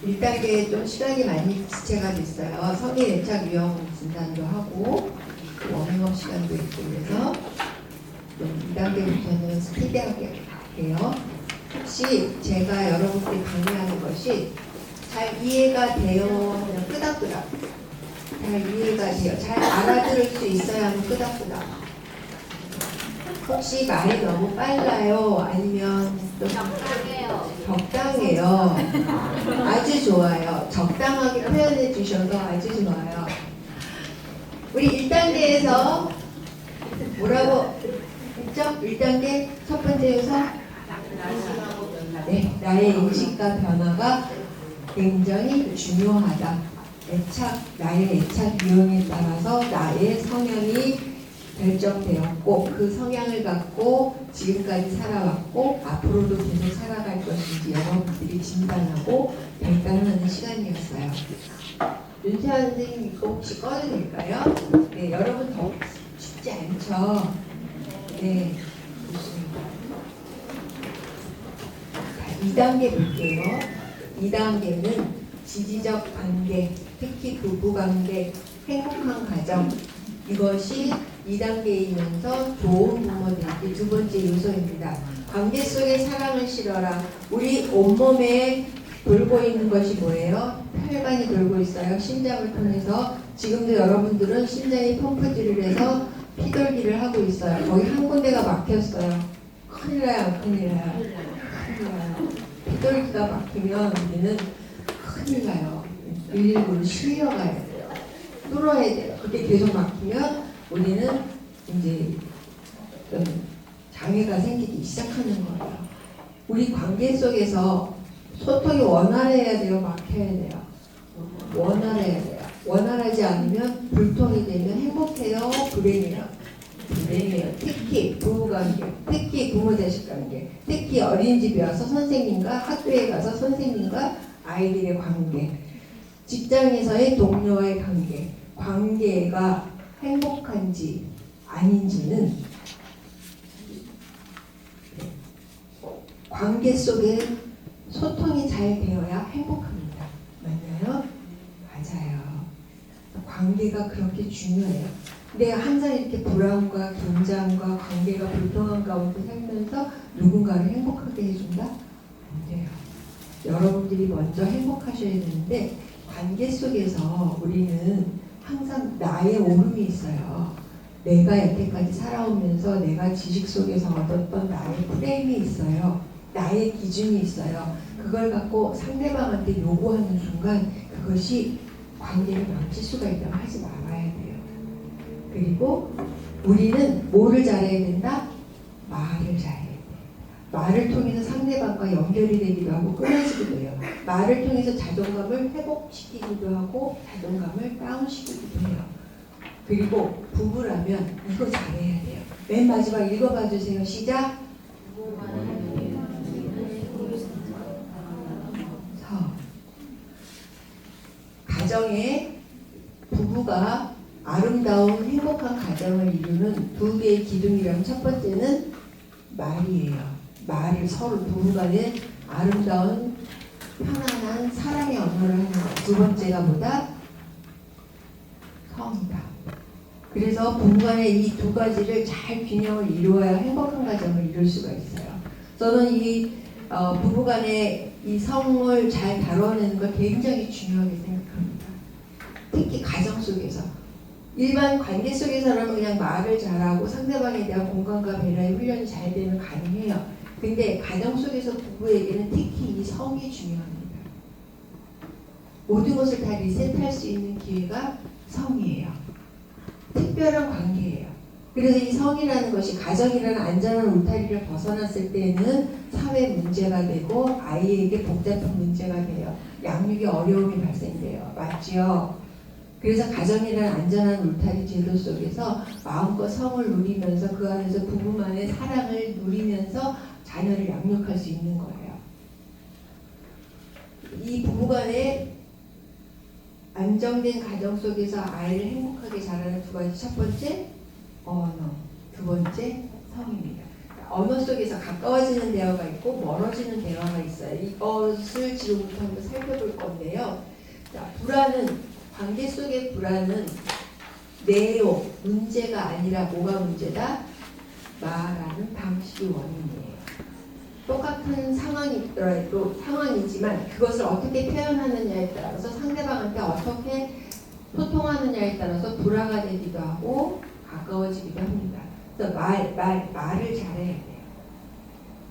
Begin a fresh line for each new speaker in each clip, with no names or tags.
1단계에 좀 시간이 많이 지체가 됐어요. 성인 애착 유형 진단도 하고 워밍업 시간도 있고 그래서 좀 2단계부터는 스피디하게 갈게요. 혹시 제가 여러분들이 강의하는 것이 잘 이해가 돼요? 그냥 끄덕끄덕. 잘 이해가 돼요? 잘 알아들을 수 있어야 하면 끄덕끄덕. 혹시 말이 너무 빨라요? 아니면 또 적당해요. 아주 좋아요. 적당하게 표현해 주셔서 아주 좋아요. 우리 1단계에서 뭐라고 했죠? 1단계 첫 번째 요소? 네, 나의 인식과 변화가 굉장히 중요하다. 나의 애착 유형에 따라서 나의 성향이 결정되었고 그 성향을 갖고 지금까지 살아왔고 앞으로도 계속 살아갈 것인지 여러분들이 진단하고 결단하는 시간이었어요. 윤세환 선생님 이거 혹시 꺼도 될까요? 네, 여러분 더 쉽지 않죠? 네, 좋습니다. 자, 2단계 볼게요. 2단계는 지지적 관계, 특히 부부관계, 행복한 가정 이것이 2단계이면서 좋은 부모들의 두 번째 요소입니다. 관계 속에 사랑을 실어라. 우리 온몸에 돌고 있는 것이 뭐예요? 혈관이 돌고 있어요. 심장을 통해서. 지금도 여러분들은 심장이 펌프질을 해서 피돌기를 하고 있어요. 거기 한 군데가 막혔어요. 큰일 나요. 큰일 나요. 큰일 나요. 피돌기가 막히면 우리는 큰일 나요. 119로 실려가야 돼요. 뚫어야 돼요. 그게 계속 막히면 우리는 이제 장애가 생기기 시작하는 거예요. 우리 관계 속에서 소통이 원활해야 돼요? 막혀야 돼요? 원활해야 돼요. 원활하지 않으면 불통이 되면 행복해요? 불행해요? 불행해요. 특히 부부관계, 특히 부모자식 관계, 특히 어린이집에 와서 선생님과 학교에 가서 선생님과 아이들의 관계, 직장에서의 동료와의 관계, 관계가 행복한지 아닌지는 관계 속에 소통이 잘 되어야 행복합니다. 맞나요? 맞아요. 관계가 그렇게 중요해요. 내가 항상 이렇게 불안과 긴장과 관계가 불통한 가운데 살면서 누군가를 행복하게 해준다? 안 돼요. 여러분들이 먼저 행복하셔야 되는데 관계 속에서 우리는 항상 나의 오름이 있어요. 내가 여태까지 살아오면서 내가 지식 속에서 얻었던 나의 프레임이 있어요. 나의 기준이 있어요. 그걸 갖고 상대방한테 요구하는 순간 그것이 관계를 망칠 수가 있다고 하지 말아야 돼요. 그리고 우리는 뭐를 잘해야 된다? 말을 잘해야 돼요. 말을 통해서 상대방과 연결이 되기도 하고 끊어지기도 해요. 말을 통해서 자존감을 회복시키기도 하고 자존감을 다운시키기도 해요. 그리고 부부라면 이거 잘해야 돼요. 맨 마지막 읽어봐 주세요. 시작. 가정에 부부가 아름다운 행복한 가정을 이루는 두 개의 기둥이라면 첫 번째는 말이에요. 말을 서로 부부간에 아름다운 편안한 사랑의 언어를 하는 것. 두 번째가 뭐다? 성이다. 그래서 부부간에 이 두 가지를 잘 균형을 이루어야 행복한 가정을 이룰 수가 있어요. 저는 이 부부간에 이 성을 잘 다뤄내는 걸 굉장히 중요하게 생각합니다. 특히 가정 속에서. 일반 관계 속에서라면 그냥 말을 잘하고 상대방에 대한 공감과 배려의 훈련이 잘 되면 가능해요. 근데 가정 속에서 부부에게는 특히 이 성이 중요합니다. 모든 것을 다 리셋할 수 있는 기회가 성이에요. 특별한 관계예요. 그래서 이 성이라는 것이 가정이라는 안전한 울타리를 벗어났을 때는 사회 문제가 되고 아이에게 복잡한 문제가 돼요. 양육에 어려움이 발생돼요. 맞지요? 그래서 가정이라는 안전한 울타리 제도 속에서 마음껏 성을 누리면서 그 안에서 부부만의 사랑을 누리면서 자녀를 양육할 수 있는 거예요. 이 부부간의 안정된 가정 속에서 아이를 행복하게 자라는 두 가지. 첫 번째, 언어. 두 번째, 성입니다. 언어 속에서 가까워지는 대화가 있고 멀어지는 대화가 있어요. 이것을 지금부터 한번 살펴볼 건데요. 자, 불안은, 관계 속의 불안은 내용, 문제가 아니라 뭐가 문제다? 말하는 방식이 원인이에요. 똑같은 상황이더라도 상황이지만 그것을 어떻게 표현하느냐에 따라서 상대방한테 어떻게 소통하느냐에 따라서 불화가 되기도 하고 가까워지기도 합니다. 그래서 말을 잘해야 돼요.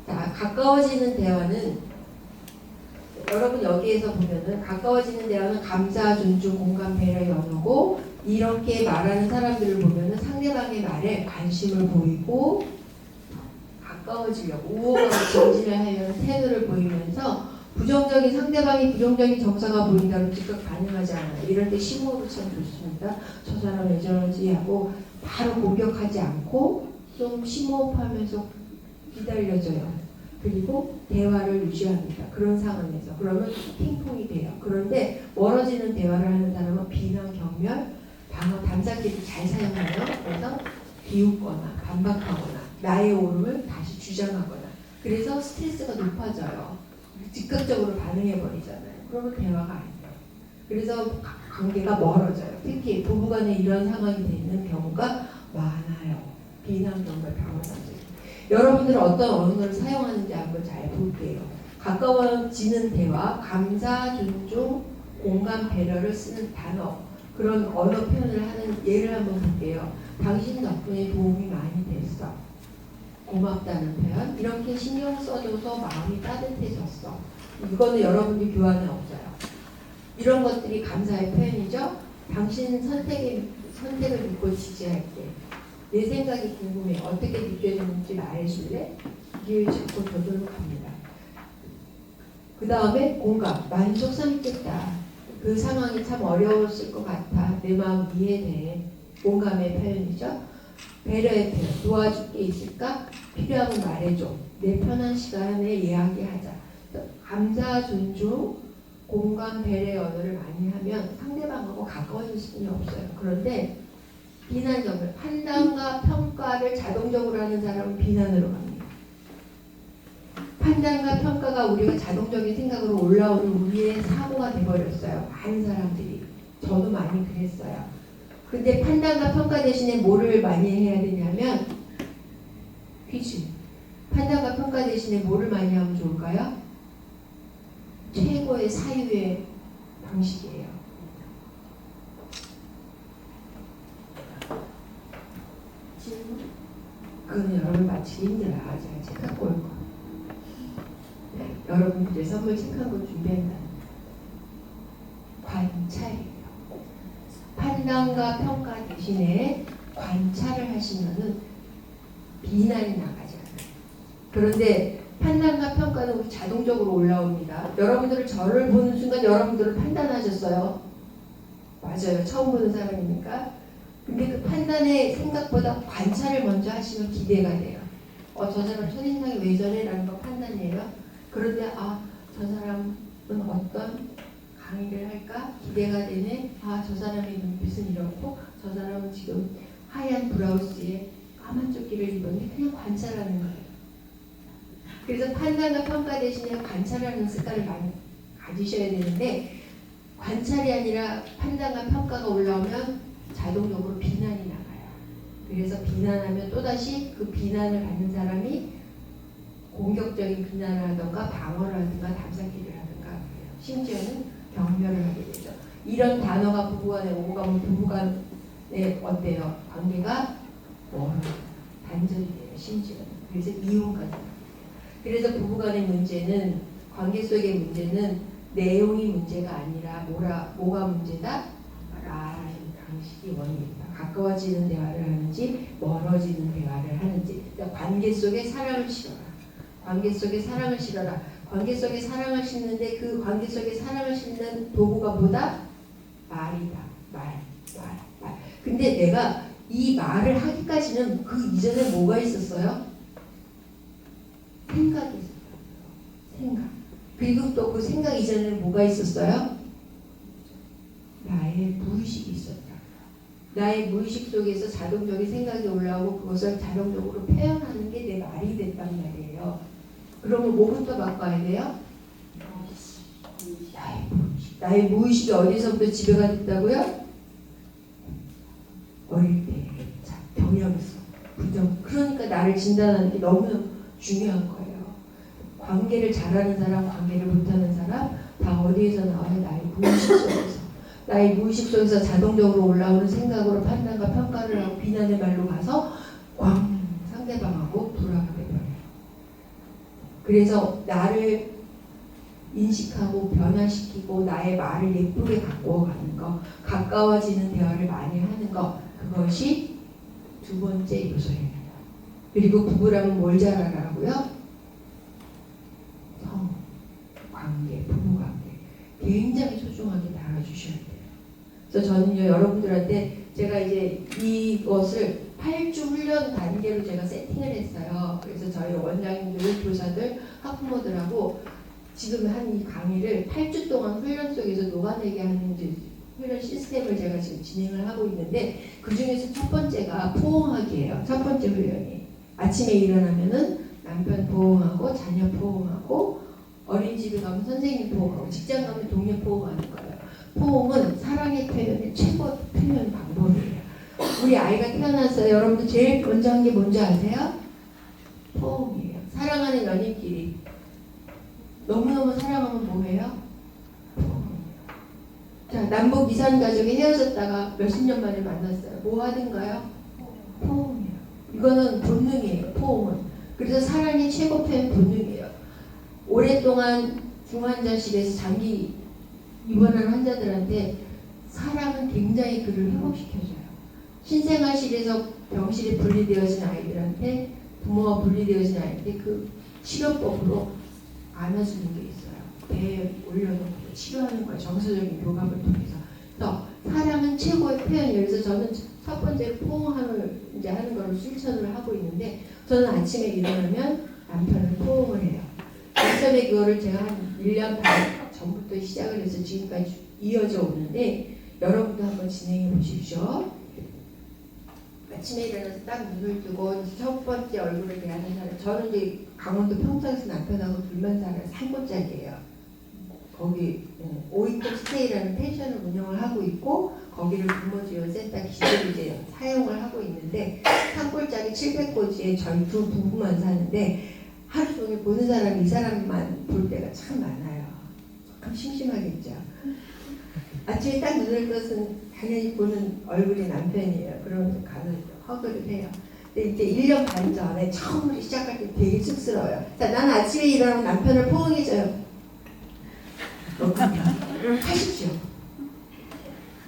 자, 가까워지는 대화는 여러분 여기에서 보면은 가까워지는 대화는 감사, 존중, 공감, 배려의 언어고 이렇게 말하는 사람들을 보면은 상대방의 말에 관심을 보이고 가까워지려고 우호하고 전진을 하려는 태도를 보이면서 부정적인 상대방이 부정적인 정서가 보인다면 즉각 반응하지 않아요. 이럴 때 심호흡이 참 좋습니다. 저 사람 왜 저러지 하고 바로 공격하지 않고 좀 심호흡하면서 기다려줘요. 그리고 대화를 유지합니다. 그런 상황에서. 그러면 핑퐁이 돼요. 그런데 멀어지는 대화를 하는 사람은 비난, 경멸, 방어, 담쌓기를 잘 사용해요. 그래서 비웃거나 반박하거나 나의 옳음을 다시 주장하거나 그래서 스트레스가 높아져요. 즉각적으로 반응해버리잖아요. 그러면 대화가 안 돼요. 그래서 관계가 멀어져요. 특히 부부간에 이런 상황이 되는 경우가 많아요. 비난, 경멸, 방어, 담쌓기. 여러분들은 어떤 언어를 사용하는지 한번 잘 볼게요. 가까워지는 대화, 감사, 존중, 공감, 배려를 쓰는 단어 그런 언어 표현을 하는 예를 한번 볼게요. 당신 덕분에 도움이 많이 됐어. 고맙다는 표현. 이렇게 신경 써줘서 마음이 따뜻해졌어. 이거는 여러분들 교환에 없어요. 이런 것들이 감사의 표현이죠. 당신 선택을 믿고 지지할게. 내 생각이 궁금해. 어떻게 느껴지는지 말해줄래? 이게 자꾸 저절로 갑니다. 그 다음에 공감. 많이 속상했겠다. 그 상황이 참 어려웠을 것 같아. 내 마음 이해돼. 공감의 표현이죠. 배려의 표현. 도와줄 게 있을까? 필요하면 말해줘. 내 편한 시간에 이야기하자. 감사, 존중, 공감, 배려의 언어를 많이 하면 상대방하고 가까워질 수는 없어요. 그런데 비난, 경멸, 판단과 평가를 자동적으로 하는 사람은 비난으로 갑니다. 판단과 평가가 우리가 자동적인 생각으로 올라오는 우리의 사고가 돼버렸어요. 많은 사람들이. 저도 많이 그랬어요. 근데 판단과 평가 대신에 뭐를 많이 해야 되냐면 퀴즈. 판단과 평가 대신에 뭐를 많이 하면 좋을까요? 최고의 사유의 방식이에요. 그건 여러분 맞히기 힘들어요. 제가 책 갖고 올 거. 네, 여러분들의 선물 책 한 권 준비한다. 관찰이에요. 판단과 평가 대신에 관찰을 하시면은 비난이 나가지 않아요. 그런데 판단과 평가는 우리 자동적으로 올라옵니다. 여러분들을 저를 보는 순간 여러분들을 판단하셨어요. 맞아요. 처음 보는 사람이니까. 근데 그 판단의 생각보다 관찰을 먼저 하시면 기대가 돼요. 저 사람 첫인상이 왜 저래? 라는 거 판단이에요. 그런데 저 사람은 어떤 강의를 할까? 기대가 되네. 저 사람의 눈빛은 이렇고 저 사람은 지금 하얀 브라우스에 까만 조끼를 입었는데 그냥 관찰하는 거예요. 그래서 판단과 평가 대신에 관찰하는 습관을 많이 가지셔야 되는데 관찰이 아니라 판단과 평가가 올라오면 자동적으로 비난이 나가요. 그래서 비난하면 또다시 그 비난을 받는 사람이 공격적인 비난을 하던가 방어를 하든가 담쌓기를 하든가 그래요. 심지어는 경멸을 하게 되죠. 이런 단어가 부부간에 오고 가면 부부간에 어때요? 관계가 단절이 돼요. 심지어는. 그래서 이혼까지 나요. 그래서 부부간의 문제는 관계 속의 문제는 내용이 문제가 아니라 뭐가 문제다? 말하는 방식이 원인이다. 가까워지는 대화를 하는지 멀어지는 대화를 하는지. 그러니까 관계 속에 사랑을 실어라. 관계 속에 사랑을 실어라. 관계 속에 사랑을 심는데 그 관계 속에 사랑을 심는 도구가 뭐다? 말이다. 말. 근데 내가 이 말을 하기까지는 그 이전에 뭐가 있었어요? 생각이 있었어요. 생각. 그리고 또 그 생각 이전에는 뭐가 있었어요? 나의 무의식이 있었다. 나의 무의식 속에서 자동적인 생각이 올라오고 그것을 자동적으로 표현하는 게 내 말이 됐단 말이에요. 그러면 뭐부터 바꿔야 돼요? 나의 무의식이 어디서부터 지배가 됐다고요? 어릴 때. 자, 경향성, 부정. 그러니까 나를 진단하는 게 너무 중요한 거예요. 관계를 잘하는 사람, 관계를 못하는 사람 다 어디에서 나와요? 나의 무의식 속에서. 나의 무의식 속에서 자동적으로 올라오는 생각으로 판단과 평가를 하고 비난의 말로 가서 상대방하고 돌아가게 돼요. 그래서 나를 인식하고 변화시키고 나의 말을 예쁘게 바꿔가는 거, 가까워지는 대화를 많이 하는 거, 그것이 두 번째 요소입니다. 그리고 부부라면 뭘 잘하라고요? 성, 관계, 부부 관계 굉장히 소중하게 다뤄주셔야 돼요. 그래서 저는요, 여러분들한테 제가 이제 이것을 8주 훈련 단계로 제가 세팅을 했어요. 그래서 저희 원장님들, 교사들, 학부모들하고 지금 한 이 강의를 8주 동안 훈련 속에서 녹아내게 하는 훈련 시스템을 제가 지금 진행을 하고 있는데, 그 중에서 첫 번째가 포옹하기예요. 첫 번째 훈련이. 아침에 일어나면은 남편 포옹하고 자녀 포옹하고 어린이집에 가면 선생님 포옹하고 직장 가면 동료 포옹하는 거예요. 포옹은 사랑의 표현의 최고 표현 방법이에요. 우리 아이가 태어났어요. 여러분들 제일 먼저 한 게 뭔지 아세요? 포옹이에요. 사랑하는 연인끼리 너무너무 사랑하면 뭐해요? 포옹이에요. 자, 남북 이산 가족이 헤어졌다가 몇십 년 만에 만났어요. 뭐 하든가요? 포옹이에요. 이거는 본능이에요. 포옹은. 그래서 사랑의 최고 표현 본능이에요. 오랫동안 중환자실에서 장기 입원한 환자들한테 사랑은 굉장히 그를 회복시켜줘요. 신생아실에서 병실에 분리되어진 아이들한테, 부모가 분리되어진 아이들한테 그 치료법으로 안아주는 게 있어요. 배에 올려놓고 치료하는 거예요. 정서적인 교감을 통해서. 그래서 사랑은 최고의 표현이에요. 그래서 저는 첫 번째 포옹을 이제 하는 걸 실천을 하고 있는데, 저는 아침에 일어나면 남편을 포옹을 해요. 남편의 그거를 제가 한 1년 반 전부터 시작을 해서 지금까지 이어져 오는데, 여러분도 한번 진행해 보십시오. 아침에 일어나서 딱 눈을 뜨고 첫 번째 얼굴을 대하는 사람, 저는 이제 강원도 평창에서 남편하고 둘만 살아요. 산골짜기예요. 거기 오이톡 스테이라는 펜션을 운영을 하고 있고, 거기를 부모지원 센터 기지로 이제 사용을 하고 있는데, 산골짜기 700고지에 저희 두 부부만 사는데 하루 종일 보는 사람이 이 사람만 볼 때가 참 많아요. 참 심심하겠죠. 아침에 딱 눈을 떠서 당연히 보는 얼굴이 남편이에요. 그러면서 가서 허그를 해요. 근데 이제 1년 반 전에 처음으로 시작할 때 되게 쑥스러워요. 자, 나는 아침에 일어나면 남편을 포옹해줘요. 하십시오.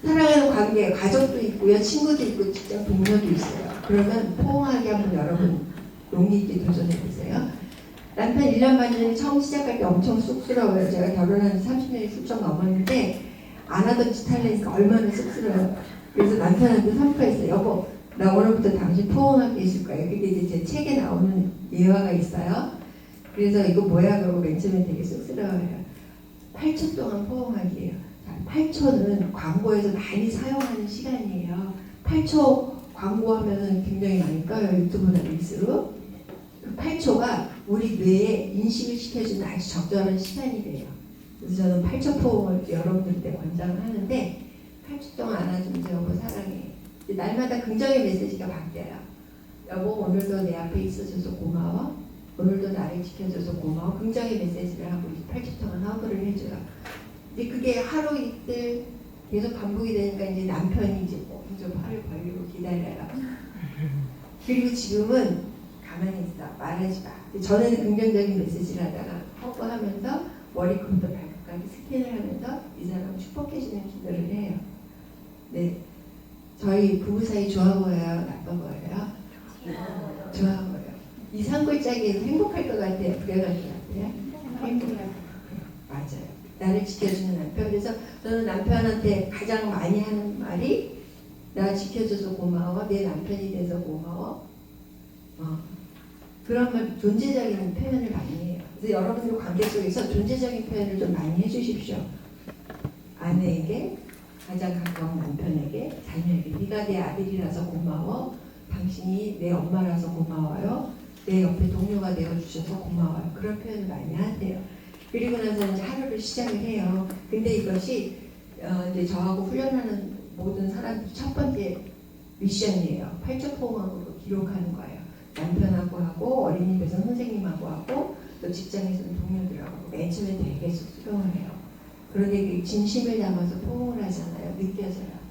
사랑하는 관계, 가족도 있고요, 친구도 있고, 직장 동료도 있어요. 그러면 포옹하기 한번 여러분 용기 있게 도전해보세요. 남편 1년 반 전에 처음 시작할 때 엄청 쑥스러워요. 제가 결혼한 지 30년이 훌쩍 넘었는데 안 하던 짓 하려니까 얼마나 쑥스러워요. 그래서 남편한테 선포했어요. 여보, 나 오늘부터 당신 포옹하게 해줄 거예요. 근데 이제 제 책에 나오는 예화가 있어요. 그래서 이거 뭐야? 그러고 맨 처음에 되게 쑥스러워요. 8초 동안 포옹하기예요. 8초는 광고에서 많이 사용하는 시간이에요. 8초 광고하면 굉장히 많이 떠요. 유튜브나 릴스로. 8초가 우리 뇌에 인식을 시켜주는 아주 적절한 시간이래요. 그래서 저는 8초 포옹을 여러분들한테 권장을 하는데, 8초 동안 안아주면서 여보 사랑해. 날마다 긍정의 메시지가 바뀌어요. 여보 오늘도 내 앞에 있어줘서 고마워. 오늘도 나를 지켜줘서 고마워. 긍정의 메시지를 하고 8초 동안 허그를 해줘요. 근데 그게 하루 이틀 계속 반복이 되니까 이제 남편이 이제 좀 팔을 벌리고 기다려요. 그리고 지금은 가만히 있어. 말하지 마. 전에는 긍정적인 메시지를 하다가 허그하면서 머리부터 발끝까지 스캔을 하면서 이 사람을 축복해주는 기도를 해요. 네, 저희 부부 사이 좋아 보여요? 나빠 보여요? 좋아 보여요. 이 산골짜기에서 행복할 것 같아요? 불행할 것 같아요? 행복할 맞아요. 나를 지켜주는 남편. 그래서 저는 남편한테 가장 많이 하는 말이 나 지켜줘서 고마워. 내 남편이 돼서 고마워. 그런 말, 존재적인 표현을 많이 해요. 그래서 여러분들 관계 속에서 존재적인 표현을 좀 많이 해주십시오. 아내에게, 가장 가까운 남편에게, 자녀에게 네가 내 아들이라서 고마워. 당신이 내 엄마라서 고마워요. 내 옆에 동료가 되어주셔서 고마워요. 그런 표현을 많이 하세요. 그리고 나서 이제 하루를 시작을 해요. 근데 이것이 이제 저하고 훈련하는 모든 사람들 첫 번째 미션이에요. 팔적 포옹으로 기록하는 거예요. 남편하고 하고 어린이집에서 선생님하고 하고 또 직장에서는 동료들하고 맨 처음에 되게 쑥스러워요. 그런데 그 진심을 담아서 포옹을 하잖아요. 느껴져요.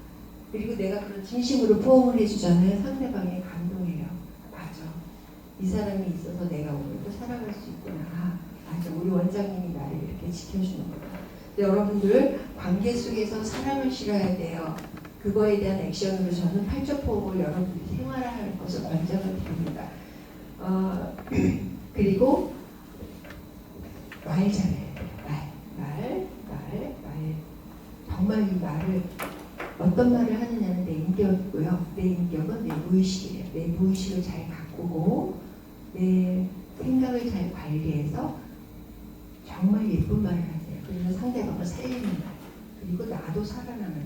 그리고 내가 그런 진심으로 포옹을 해주잖아요. 상대방이 감동해요. 맞아. 이 사람이 있어서 내가 오늘도 살아갈 수 있구나. 맞아. 우리 원장님이 나를 이렇게 지켜주는 거다. 여러분들 관계 속에서 사람을 실어야 돼요. 그거에 대한 액션으로 저는 팔적 포옹을 여러분들이 생활할 것을 권장을 드립니다. 그리고 말 잘해야 돼요. 말. 정말 이 말을 어떤 말을 하느냐는 내 인격이고요. 내 인격은 내 무의식이에요. 내 무의식을 잘 가꾸고 내 생각을 잘 관리해서 정말 예쁜 말을 하세요. 그리고 상대방을 살리는 말. 그리고 나도 살아나는 말.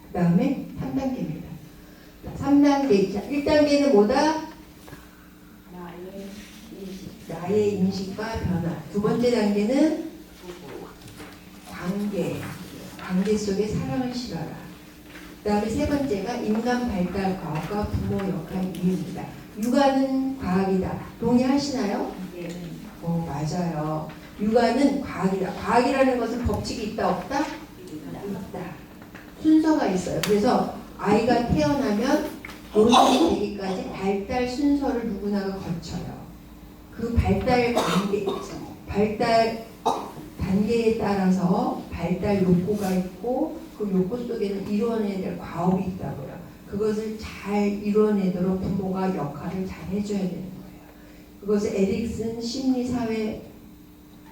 그 다음에 3단계입니다. 3단계. 1단계는 뭐다? 나의 인식과 변화. 두 번째 단계는 관계 속에 사랑을 실어라. 그 다음에 세 번째가 인간 발달 과학과 부모 역할 이해입니다. 육아는 과학이다. 동의하시나요?
네.
맞아요. 육아는 과학이다. 과학이라는 것은 법칙이 있다 없다? 있다. 순서가 있어요. 그래서 아이가 태어나면 노년이 되기까지 발달 순서를 누구나가 거쳐요. 그 발달 단계에 따라서 발달 욕구가 있고 그 욕구 속에는 이루어내야 될 과업이 있다고요. 그것을 잘 이루어내도록 부모가 역할을 잘 해줘야 되는 거예요. 그것을 에릭슨 심리사회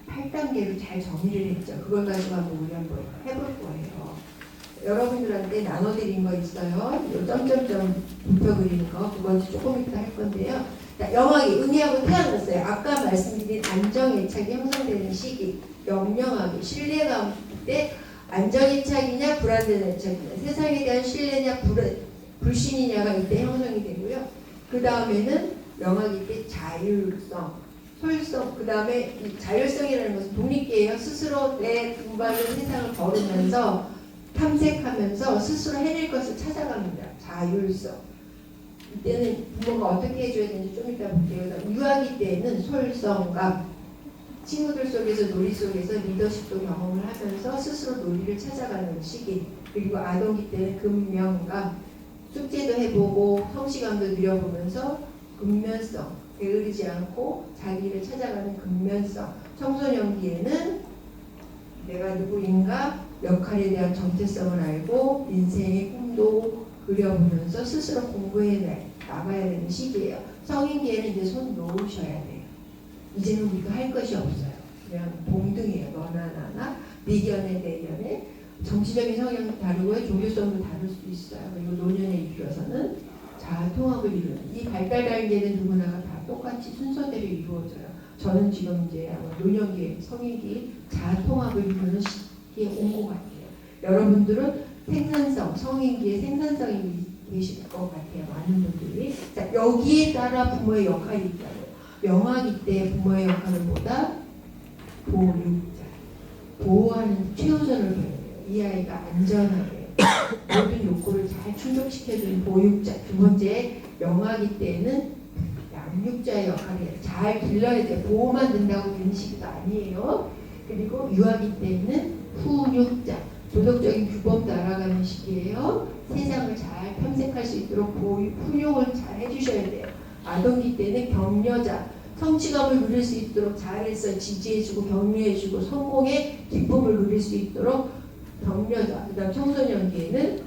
8단계로 잘 정리를 했죠. 그걸 가지고 한번 우리 한번 해볼 거예요. 여러분들한테 나눠드린 거 있어요. 요 점점점 눕혀 그리는 거. 그건 조금 이따 할 건데요. 자, 영악이 의미하고 태어났어요. 아까 말씀드린 안정애착이 형성되는 시기. 영영하기, 신뢰감 때 안정애착이냐 불안된 애착이냐, 세상에 대한 신뢰냐 불신이냐가 이때 형성이 되고요. 그 다음에는 영악이 때 자율성, 소유성, 그 다음에 자율성이라는 것은 독립기예요. 스스로 내 두발로 세상을 걸으면서 탐색하면서 스스로 해낼 것을 찾아갑니다. 자율성. 이때는 부모가 어떻게 해줘야 되는지 좀 이따 볼게요. 유아기 때는 소율성감, 친구들 속에서 놀이 속에서 리더십도 경험을 하면서 스스로 논리를 찾아가는 시기. 그리고 아동기 때는 근면감, 숙제도 해보고 성취감도 누려보면서 근면성, 게으르지 않고 자기를 찾아가는 근면성. 청소년기에는 내가 누구인가 역할에 대한 정체성을 알고 인생의 꿈도 그려보면서 스스로 공부해 나가야 되는 시기예요. 성인기에는 이제 손 놓으셔야 돼요. 이제는 우리가 할 것이 없어요. 그냥 동등해요. 너나 나나, 미견에 내견에. 정치적인 성향도 다르고요. 종교성도 다를 수 있어요. 그리고 노년에 이르러서는 자아통합을 이루는 이 발달 단계는 누구나가 다 똑같이 순서대로 이루어져요. 저는 지금 이제 노년기, 성인기 자아통합을 이루는 시기에 온 것 같아요. 여러분들은 생산성, 성인기에 생산성이 계실 것 같아요. 많은 분들이. 자, 여기에 따라 부모의 역할이 있다고요. 영아기 때 부모의 역할은 뭐다? 보육자. 보호하는 최우선을 보여요. 이 아이가 안전하게 모든 욕구를 잘 충족시켜주는 보육자. 두 번째, 영아기 때는 양육자의 역할이에요. 잘 길러야 돼요. 보호만 된다고 되는 시기도 아니에요. 그리고 유아기 때는 훈육자. 도덕적인 규범도 알아가는 시기예요. 세상을 잘 탐색할 수 있도록 훈육을 잘 해주셔야 돼요. 아동기 때는 격려자, 성취감을 누릴 수 있도록 잘해서 지지해주고 격려해주고 성공의 기쁨을 누릴 수 있도록 격려자. 그 다음 청소년기에는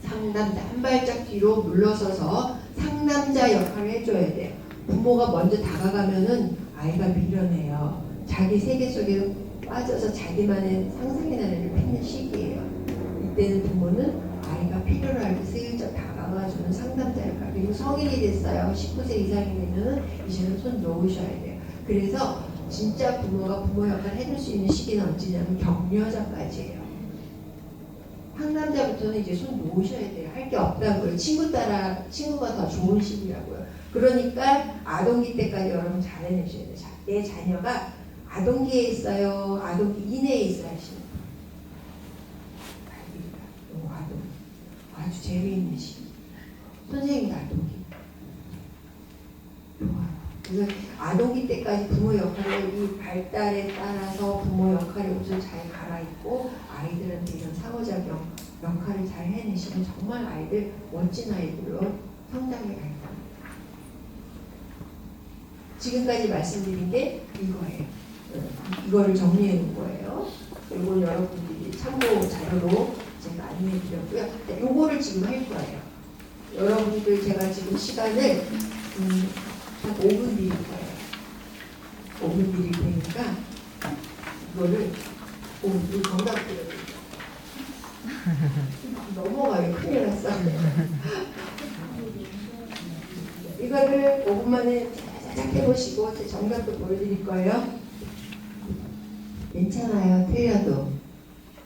상담자, 한 발짝 뒤로 물러서서 상담자 역할을 해줘야 돼요. 부모가 먼저 다가가면은 아이가 밀려내요. 자기 세계 속에 빠져서 자기만의 상상의 나래를 펴는 시기예요. 이때는 부모는 아이가 필요로 할 때 슬쩍 다가가주는 상담자 역할. 그리고 성인이 됐어요. 19세 이상이 되면 이제는 손 놓으셔야 돼요. 그래서 진짜 부모가 부모 역할을 해줄 수 있는 시기는 언제냐면 격려자까지예요. 상남자부터는 이제 손 놓으셔야 돼요. 할 게 없다고요. 친구가 더 좋은 식이라고요. 그러니까 아동기 때까지 여러분 잘 해내셔야 돼요. 내 자녀가 아동기에 있어요, 아동기 이내에 있어야 하시는 거예요. 아동. 아주 재미있는 시기. 선생님도 아동기. 좋아요. 그래서 아동기 때까지 부모 역할을 이 발달에 따라서 부모 역할의 옷을 잘 갈아입고 아이들한테 이런 상호작용 역할을 잘 해내시면 정말 아이들 멋진 아이들로 성장해 갈 겁니다. 지금까지 말씀드린 게 이거예요. 이거를 정리해 놓은 거예요. 이건 여러분들이 참고 자료로 제가 안내해 드렸고요. 요거를 지금 할 거예요. 여러분들 제가 지금 시간을 한 5분 드릴 거예요. 5분 드릴 테니까 이거를 이 정답 드려요. 넘어가요. 큰일 났어. 이거를 5분 만에 짜자작 해보시고 제 정답도 보여드릴 거예요. 괜찮아요. 틀려도.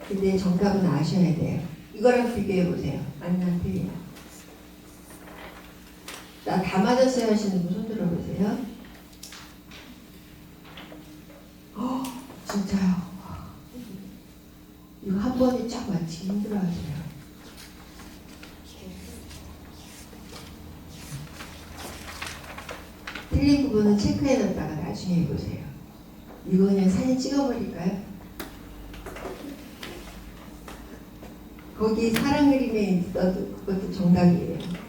근데 정답은 아셔야 돼요. 이거랑 비교해보세요. 맞나 틀리나. 나 다 맞았어요 하시는 분 손 들어보세요. 진짜요. 이거 한 번에 쫙 맞히기 힘들어하세요. 틀린 부분은 체크해놨다가 나중에 해보세요. 이거 그냥 사진 찍어버릴까요? 거기 사랑 그림에 있어도 그것도 정답이에요.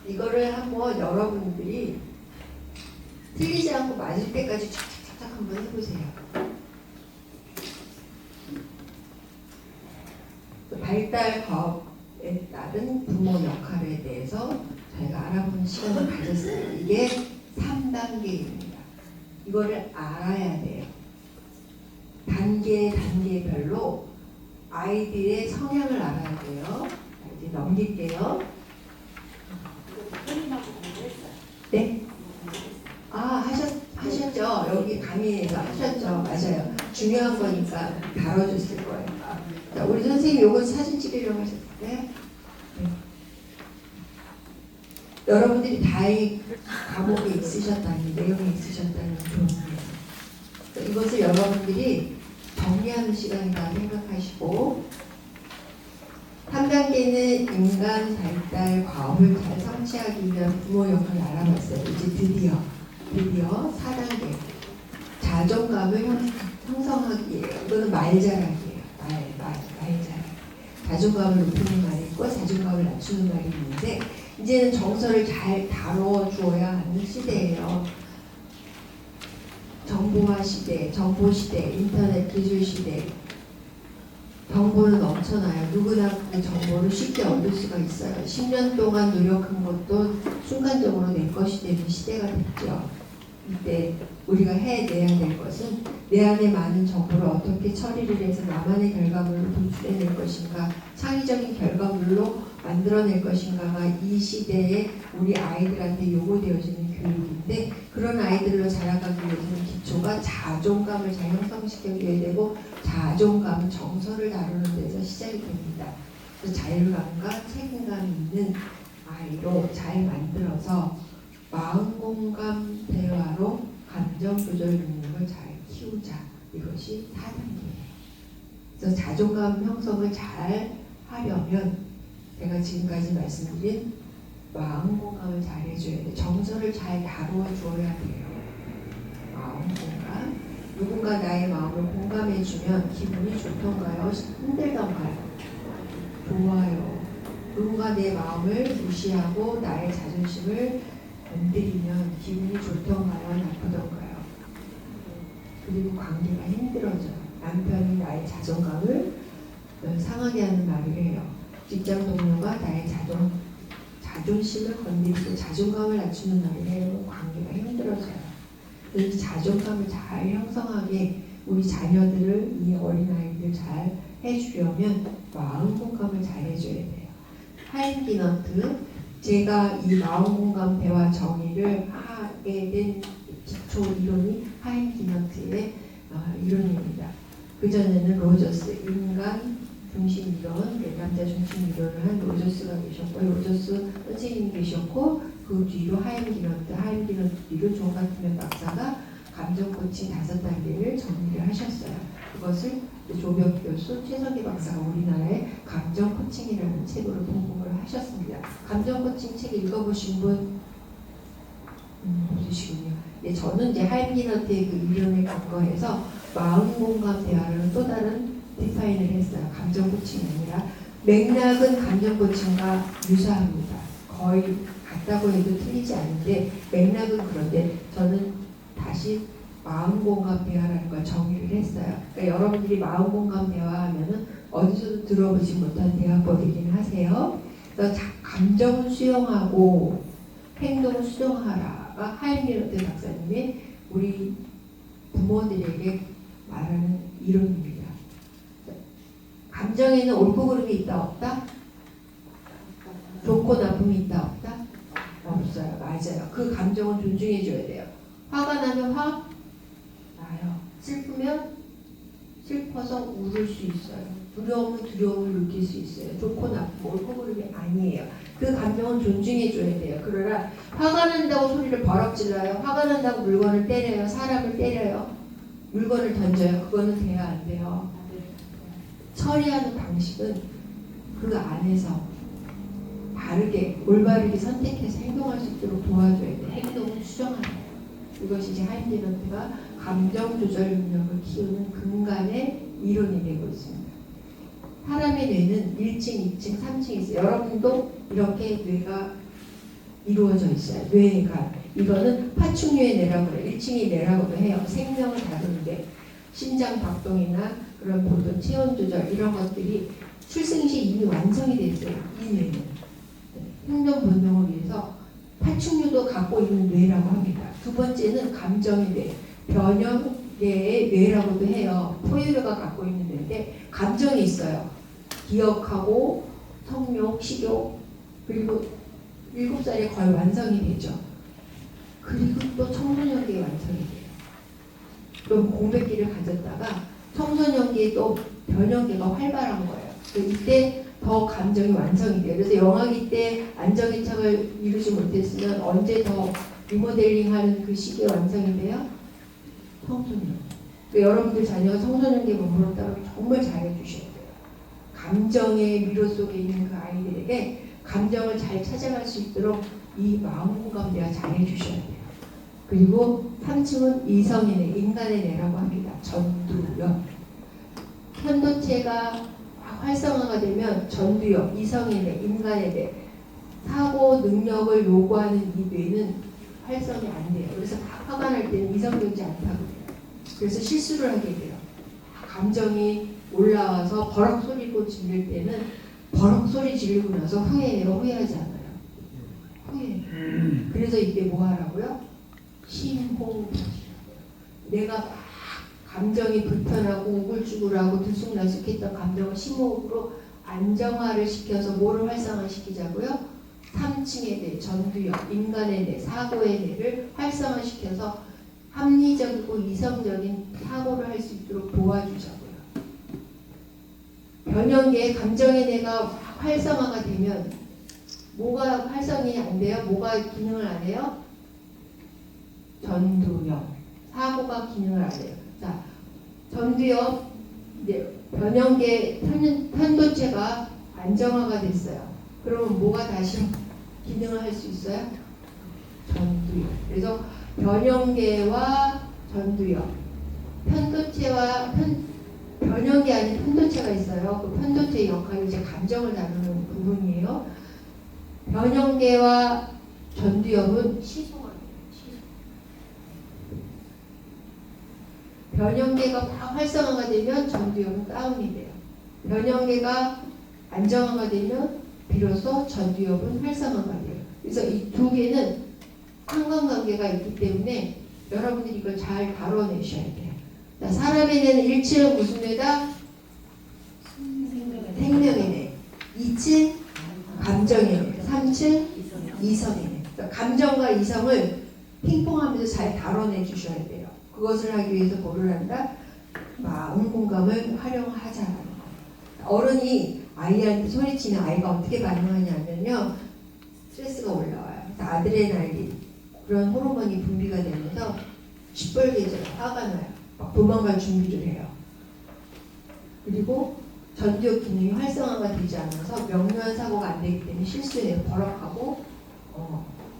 이거를 한번 여러분들이 틀리지 않고 맞을 때까지 착착착착 한번 해보세요. 발달 과업에 따른 부모 역할에 대해서 저희가 알아보는 시간을 가졌어요. 이게 3단계입니다. 이거를 알아야 돼요. 단계별로 아이들의 성향을 알아야 돼요. 이제 넘길게요. 네? 하셨죠? 여기 강의에서 하셨죠? 맞아요. 중요한 거니까 다뤄줬을 거예요. 자, 우리 선생님 요거 사진 찍으려고 하셨어요? 네? 여러분들이 다 이 과목에 있으셨다니, 내용에 있으셨다니 좋은 일이에요. 이것을 여러분들이 정리하는 시간이다 생각하시고 3단계는 인간 발달 과업을 잘 성취하기 위한 부모 역할을 알아봤어요. 이제 드디어 4단계 자존감을 형성하기예요. 이거는 말자랑이에요. 말자랑. 자존감을 높이는 말이 있고 자존감을 낮추는 말이 있는데 이제는 정서를 잘 다뤄주어야 하는 시대예요. 정보화 시대, 정보 시대, 인터넷 기술 시대. 정보는 넘쳐나요. 누구나 그 정보를 쉽게 얻을 수가 있어요. 10년 동안 노력한 것도 순간적으로 내 것이 되는 시대가 됐죠. 이때 우리가 해내야 될 것은 내 안에 많은 정보를 어떻게 처리를 해서 나만의 결과물로 도출해낼 것인가, 창의적인 결과물로 만들어낼 것인가가 이 시대에 우리 아이들한테 요구되어지는 교육인데 그런 아이들로 자라가기 위해서는 기초가 자존감을 잘 형성시켜줘야 되고 자존감은 정서를 다루는 데서 시작이 됩니다. 그래서 자율감과 책임감이 있는 아이로 잘 만들어서 마음 공감 대화로 감정 조절 능력을 잘 키우자. 이것이 4단계예요. 그래서 자존감 형성을 잘 하려면 제가 지금까지 말씀드린 마음 공감을 잘 해줘야 돼요. 정서를 잘 다루어 주어야 돼요. 마음 공감. 누군가 나의 마음을 공감해주면 기분이 좋던가요? 힘들던가요? 좋아요. 누군가 내 마음을 무시하고 나의 자존심을 건드리면 기분이 좋던가요? 나쁘던가요? 그리고 관계가 힘들어져요. 남편이 나의 자존감을 상하게 하는 말을 해요. 직장 동료가 나의 자존심을 건드리고 자존감을 낮추는 말을 해요. 관계가 힘들어져요. 그래서 자존감을 잘 형성하게 우리 자녀들을, 이 어린아이들 잘 해주려면 마음 공감을 잘 해줘야 돼요. 하이피너트, 제가 이 마음 공감 대화 정의를 하게 된 기초 이론이 하임기너트의 이론입니다. 그전에는 로저스, 인간 중심 이론, 내감자 중심 이론을 한 로저스가 계셨고, 로저스 선생님이 계셨고, 그 뒤로 하임기너트 뒤로 존 같은 박사가 감정 코칭 5단계를 정리를 하셨어요. 그것을 조벽 교수 최선희 박사가 우리나라의 감정 코칭이라는 책으로 공부를 하셨습니다. 감정 코칭 책 읽어보신 분 없으시군요. 네, 저는 이제 하임기너트의 그 이론에 근거해서 마음 공감 대화라는 또 다른 디파인을 했어요. 감정 코칭이 아니라 맥락은 감정 코칭과 유사합니다. 거의 같다고 해도 틀리지 않은데 맥락은 그런데 저는 다시 마음 공감 대화라는 걸 정의를 했어요. 그러니까 여러분들이 마음 공감 대화하면은 어디서도 들어보지 못한 대화법이긴 하세요. 그래서 감정을 수용하고 행동을 수정하라가 하임기너트 박사님의 우리 부모들에게 말하는 이론입니다. 감정에는 옳고 그름이 있다 없다? 좋고 나쁨이 있다 없다? 없어요. 맞아요. 그 감정은 존중해 줘야 돼요. 화가 나면 화 나요. 슬프면 슬퍼서 울을 수 있어요. 두려움은 두려움을 느낄 수 있어요. 좋고 나쁘고 옳고 그름이 아니에요. 그 감정은 존중해 줘야 돼요. 그러나 화가 난다고 소리를 버럭 질러요. 화가 난다고 물건을 때려요. 사람을 때려요. 물건을 던져요. 그거는 돼야 안 돼요. 처리하는 방식은 그 안에서 바르게 올바르게 선택해서 행동할 수 있도록 도와줘야 돼요. 행동을 수정하는 거예요. 이것이 이제 하임기너트가 감정 조절 능력을 키우는 근간의 이론이 되고 있습니다. 사람의 뇌는 1층, 2층, 3층이 있어요. 여러분도 이렇게 뇌가 이루어져 있어요. 뇌가 이거는 파충류의 뇌라고 해요. 1층이 뇌라고도 해요. 생명을 다루는데 심장 박동이나 그런 보통 체온 조절 이런 것들이 출생 시 이미 완성이 되어 있어요. 이 뇌는 생존 본능을 위해서 파충류도 갖고 있는 뇌라고 합니다. 두 번째는 감정의 뇌, 변형계의 뇌라고도 해요. 포유류가 갖고 있는 뇌인데 감정이 있어요. 기억하고 성욕, 식욕, 그리고 7살에 거의 완성이 되죠. 그리고 또 청소년기에 완성이 돼요. 그럼 공백기를 가졌다가 청소년기에 또 변형계가 활발한 거예요. 이때 더 감정이 완성이 돼요. 그래서 영아기 때 안정기착을 이루지 못했으면 언제 더 리모델링하는 그 시기에 완성이 돼요? 청소년. 그러니까 여러분들 자녀가 청소년기에 머물렀다면 정말 잘해주셔야 돼요. 감정의 미로 속에 있는 그 아이들에게 감정을 잘 찾아갈 수 있도록 이 마음 공감 대화 잘해주셔야 돼요. 그리고 3층은 이성의 뇌, 인간의 뇌라고 합니다. 전두엽. 편도체가 활성화가 되면 전두엽, 이성의 뇌, 인간의 뇌, 사고 능력을 요구하는 이 뇌는 활성이 안 돼요. 그래서 화가 날 때는 이성적이지 않다고 해요. 그래서 실수를 하게 돼요. 감정이 올라와서 버럭 소리고 지를 때는 버럭 소리 지르고 나서 후회해요. 후회하지 않아요. 후회. 그래서 이때 뭐 하라고요? 심호흡. 내가 막 감정이 불편하고 우글쭈글하고 들쑥날쑥했던 감정을 심호흡으로 안정화를 시켜서 뭐를 활성화시키자고요? 3층의 뇌, 전두엽, 인간의 뇌, 사고의 뇌를 활성화시켜서 합리적이고 이성적인 사고를 할 수 있도록 도와주자고요. 변형계의 감정의 뇌가 활성화가 되면 뭐가 활성이 안 돼요? 뭐가 기능을 안 해요? 전두엽, 사고가 기능을 안 해요. 자, 전두엽, 변형계 편도체가 안정화가 됐어요. 그러면 뭐가 다시 기능을 할 수 있어요? 전두엽. 그래서 변형계와 전두엽, 편도체와 변형계 아닌 편도체가 있어요. 그 편도체의 역할이 이제 감정을 다루는 부분이에요. 변형계와 전두엽은 시소가 변형계가 막 활성화가 되면 전두엽은 다운이 돼요. 변형계가 안정화가 되면 비로소 전두엽은 활성화가 돼요. 그래서 이 두 개는 상관관계가 있기 때문에 여러분들이 이걸 잘 다뤄내셔야 돼요. 자, 사람의 뇌는 1층은 무슨 뇌다? 생명의 뇌. 2층 감정의 뇌. 3층 이성의 뇌. 그러니까 감정과 이성을 핑퐁하면서 잘 다뤄내 주셔야 돼요. 그것을 하기 위해서 뭐를 한다? 마음 공감을 활용하자라는 거. 어른이 아이한테 소리치면 아이가 어떻게 반응하냐면요, 스트레스가 올라와요. 그래서 아드레날린 그런 호르몬이 분비가 되면서 시뻘개져요. 화가 나요. 막 도망갈 준비를 해요. 그리고 전두엽 기능이 활성화가 되지 않아서 명료한 사고가 안 되기 때문에 실수해요. 버럭하고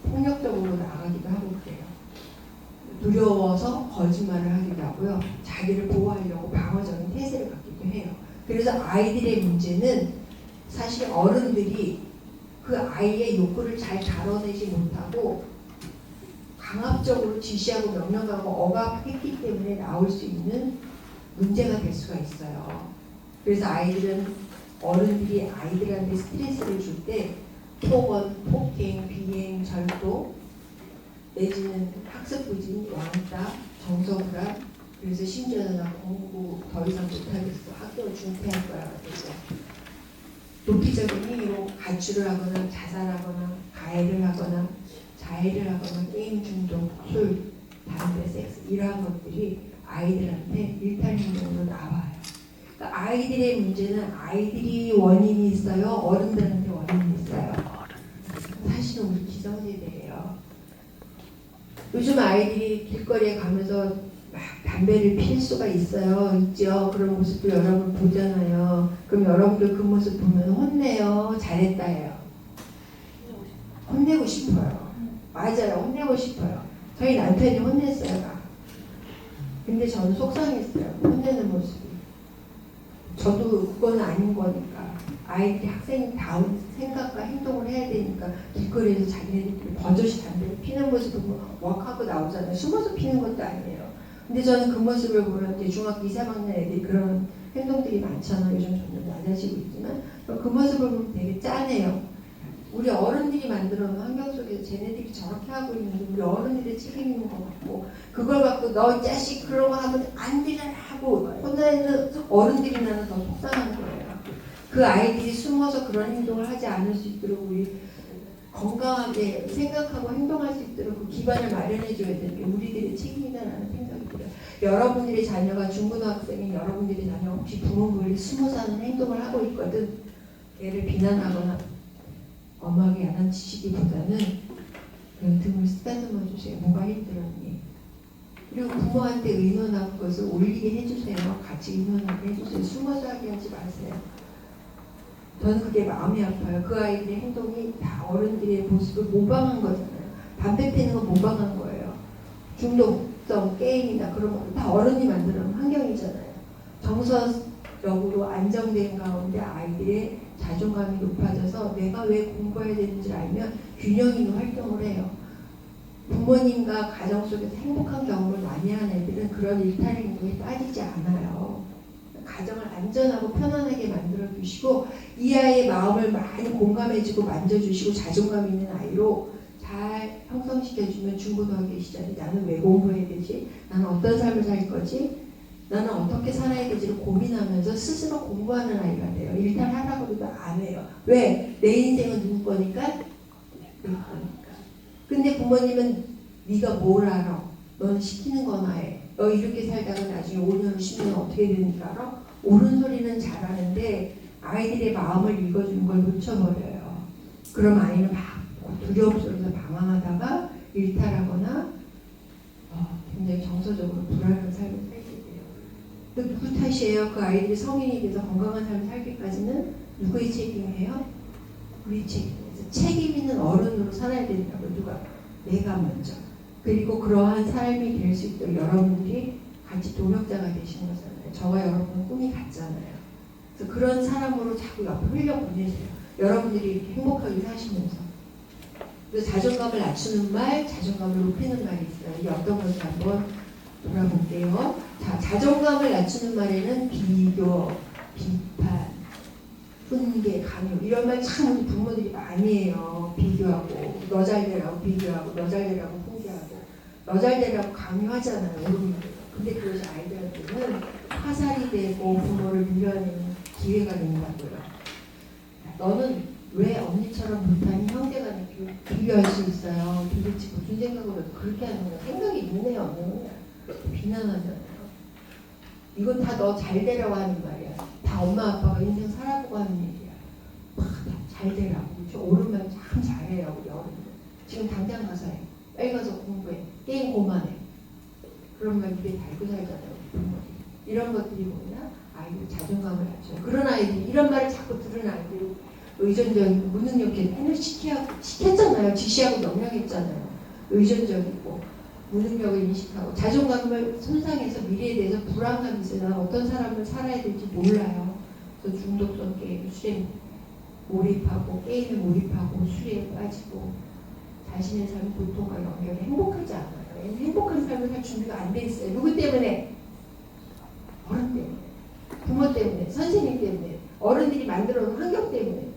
폭력적으로 나가기도 하고 그래요. 두려워서 거짓말을 하기도 하고요. 자기를 보호하려고 방어적인 태세를 갖기도 해요. 그래서 아이들의 문제는 사실 어른들이 그 아이의 욕구를 잘 다뤄내지 못하고 강압적으로 지시하고 명령하고 억압했기 때문에 나올 수 있는 문제가 될 수가 있어요. 그래서 아이들은 어른들이 아이들한테 스트레스를 줄 때 폭언, 폭행, 비행, 절도 내지는 학습 부진, 왕따, 정서불안, 그래서 심지어는 공부 더 이상 못하겠어, 학교를 중퇴할 거야 그래서 도피적인 행위로 가출을 하거나 자살하거나 가해를 하거나 자해를 하거나 게임 중독, 술, 담배, 섹스 이러한 것들이 아이들한테 일탈 행동으로 나와요. 그러니까 아이들의 문제는 아이들이 원인이 있어요? 어른들한테 원인이 있어요? 사실은 우리 기성세대예요. 요즘 아이들이 길거리에 가면서 막 담배를 필 수가 있죠. 그런 모습도 여러분 보잖아요. 그럼 여러분들 그 모습 보면 혼내요? 잘했다 해요? 혼내고 싶어요. 맞아요. 혼내고 싶어요. 저희 남편이 혼냈어요. 나. 근데 저는 속상했어요. 혼내는 모습이. 저도 그건 아닌 거니까. 아이들이 학생다운 생각과 행동을 해야 되니까 길거리에서 자기네들끼리 버젓이 담배를 피는 모습을 왁 하고 나오잖아요. 숨어서 피는 것도 아니에요. 근데 저는 그 모습을 보면 이제 중학교 2, 3학년 애들이 그런 행동들이 많잖아요. 요즘 점점 낮아지고 있지만 그 모습을 보면 되게 짠해요. 우리 어른들이 만들어 놓은 환경 속에서 쟤네들이 저렇게 하고 있는데 우리 어른들의 책임 있는 것 같고 그걸 갖고 너 이 자식 그런 거 하면 안 되잖아 하고 혼나는 어른들이 나는 더 속상한 거예요. 그 아이들이 숨어서 그런 행동을 하지 않을 수 있도록 우리 건강하게 생각하고 행동할 수 있도록 그 기반을 마련해 줘야 되는 게 우리들의 책임이다라는 생각이 들어요. 여러분들의 자녀가 중고등학생인 여러분들의 자녀가 혹시 부모 몰래 숨어 사는 행동을 하고 있거든 얘를 비난하거나 엄하게 야단치시기보다는 그냥 등을 쓰다듬어 주세요. 뭐가 힘들었니? 그리고 부모한테 의논하고 그것을 올리게 해주세요. 같이 의논하게 해주세요. 숨어서 하게 하지 마세요. 저는 그게 마음이 아파요. 그 아이들의 행동이 다 어른들의 모습을 모방한 거잖아요. 담배 피는 거 모방한 거예요. 중독성 게임이나 그런 거 다 어른이 만들어 놓은 환경이잖아요. 정서적으로 안정된 가운데 아이들의 자존감이 높아져서 내가 왜 공부해야 되는지 알면 균형 있는 활동을 해요. 부모님과 가정 속에서 행복한 경험을 많이 하는 애들은 그런 일탈 행동에 빠지지 않아요. 가정을 안전하고 편안하게 만들어 주시고 이 아이의 마음을 많이 공감해주고 만져주시고 자존감 있는 아이로 잘 형성시켜주면 중고등학교 시절에 나는 왜 공부해야 되지? 나는 어떤 삶을 살 거지? 나는 어떻게 살아야 되지를 고민하면서 스스로 공부하는 아이가 돼요. 일탈하라고 해도 안 해요. 왜? 내 인생은 누구 거니까? 내 거니까. 근데 부모님은 네가 뭘 알아? 너는 시키는 거나 해. 너 이렇게 살다가 나중에 5년, 10년 어떻게 되니까 알아? 옳은 소리는 잘하는데 아이들의 마음을 읽어주는 걸 놓쳐버려요. 그럼 아이는 막 두려움 속에서 방황하다가 일탈하거나 굉장히 정서적으로 불안한 삶을 살게 돼요. 그 누구 탓이에요? 그 아이들이 성인이 돼서 건강한 삶을 살기까지는 누구의 책임이에요? 우리 책임이에요. 책임 있는 어른으로 살아야 된다고. 누가? 내가 먼저. 그리고 그러한 삶이 될 수 있도록 여러분들이 같이 동역자가 되시는 거잖아요. 저와 여러분은 꿈이 같잖아요. 그래서 그런 사람으로 자꾸 옆에 흘려보내세요. 여러분들이 이렇게 행복하게 사시면서. 그래서 자존감을 낮추는 말, 자존감을 높이는 말이 있어요. 이게 어떤 건지 한번 돌아볼게요. 자, 자존감을 낮추는 말에는 비교, 비판, 훈계, 강요 이런 말 참 우리 부모들이 많이 해요. 비교하고 너 잘되라고 비교하고 너 잘되라고 훈계하고 너 잘되라고 강요하잖아요. 어른들. 근데 그것이 아이들한테는 화살이 되고 부모를 밀어내는 기회가 된다고요. 너는 왜 언니처럼 못하니 형제가 비교할 수 있어요. 도대체 무슨 생각으로 그렇게 하는 거야. 생각이 있네요, 없는 거야. 비난하잖아요. 이건 다 너 잘 되라고 하는 말이야. 다 엄마 아빠가 인생 살아보고 하는 얘기야. 잘 되라고. 저 옳은 말 참 잘해요, 우리 어른들. 지금 당장 가서 해. 빨리 가서 공부해. 게임 그만해. 그런 말 입에 달고 살잖아요. 이런 것들이 뭐냐? 아이들 자존감을 낮춰요. 그런 아이들, 이런 말을 자꾸 들은 아이들 의존적이고 무능력에 시켰잖아요. 지시하고 명령했잖아요. 의존적이고 무능력을 인식하고 자존감을 손상해서 미래에 대해서 불안감이 있어요. 난 어떤 사람을 살아야 될지 몰라요. 그래서 중독성 게임, 술에 몰입하고 게임에 몰입하고 술에 빠지고 자신의 삶 고통과 연결해 행복하지 않아요. 행복한 삶을 살 준비가 안 돼 있어요. 누구 때문에? 어른 때문에, 부모 때문에, 선생님 때문에, 어른들이 만들어 놓은 환경 때문에.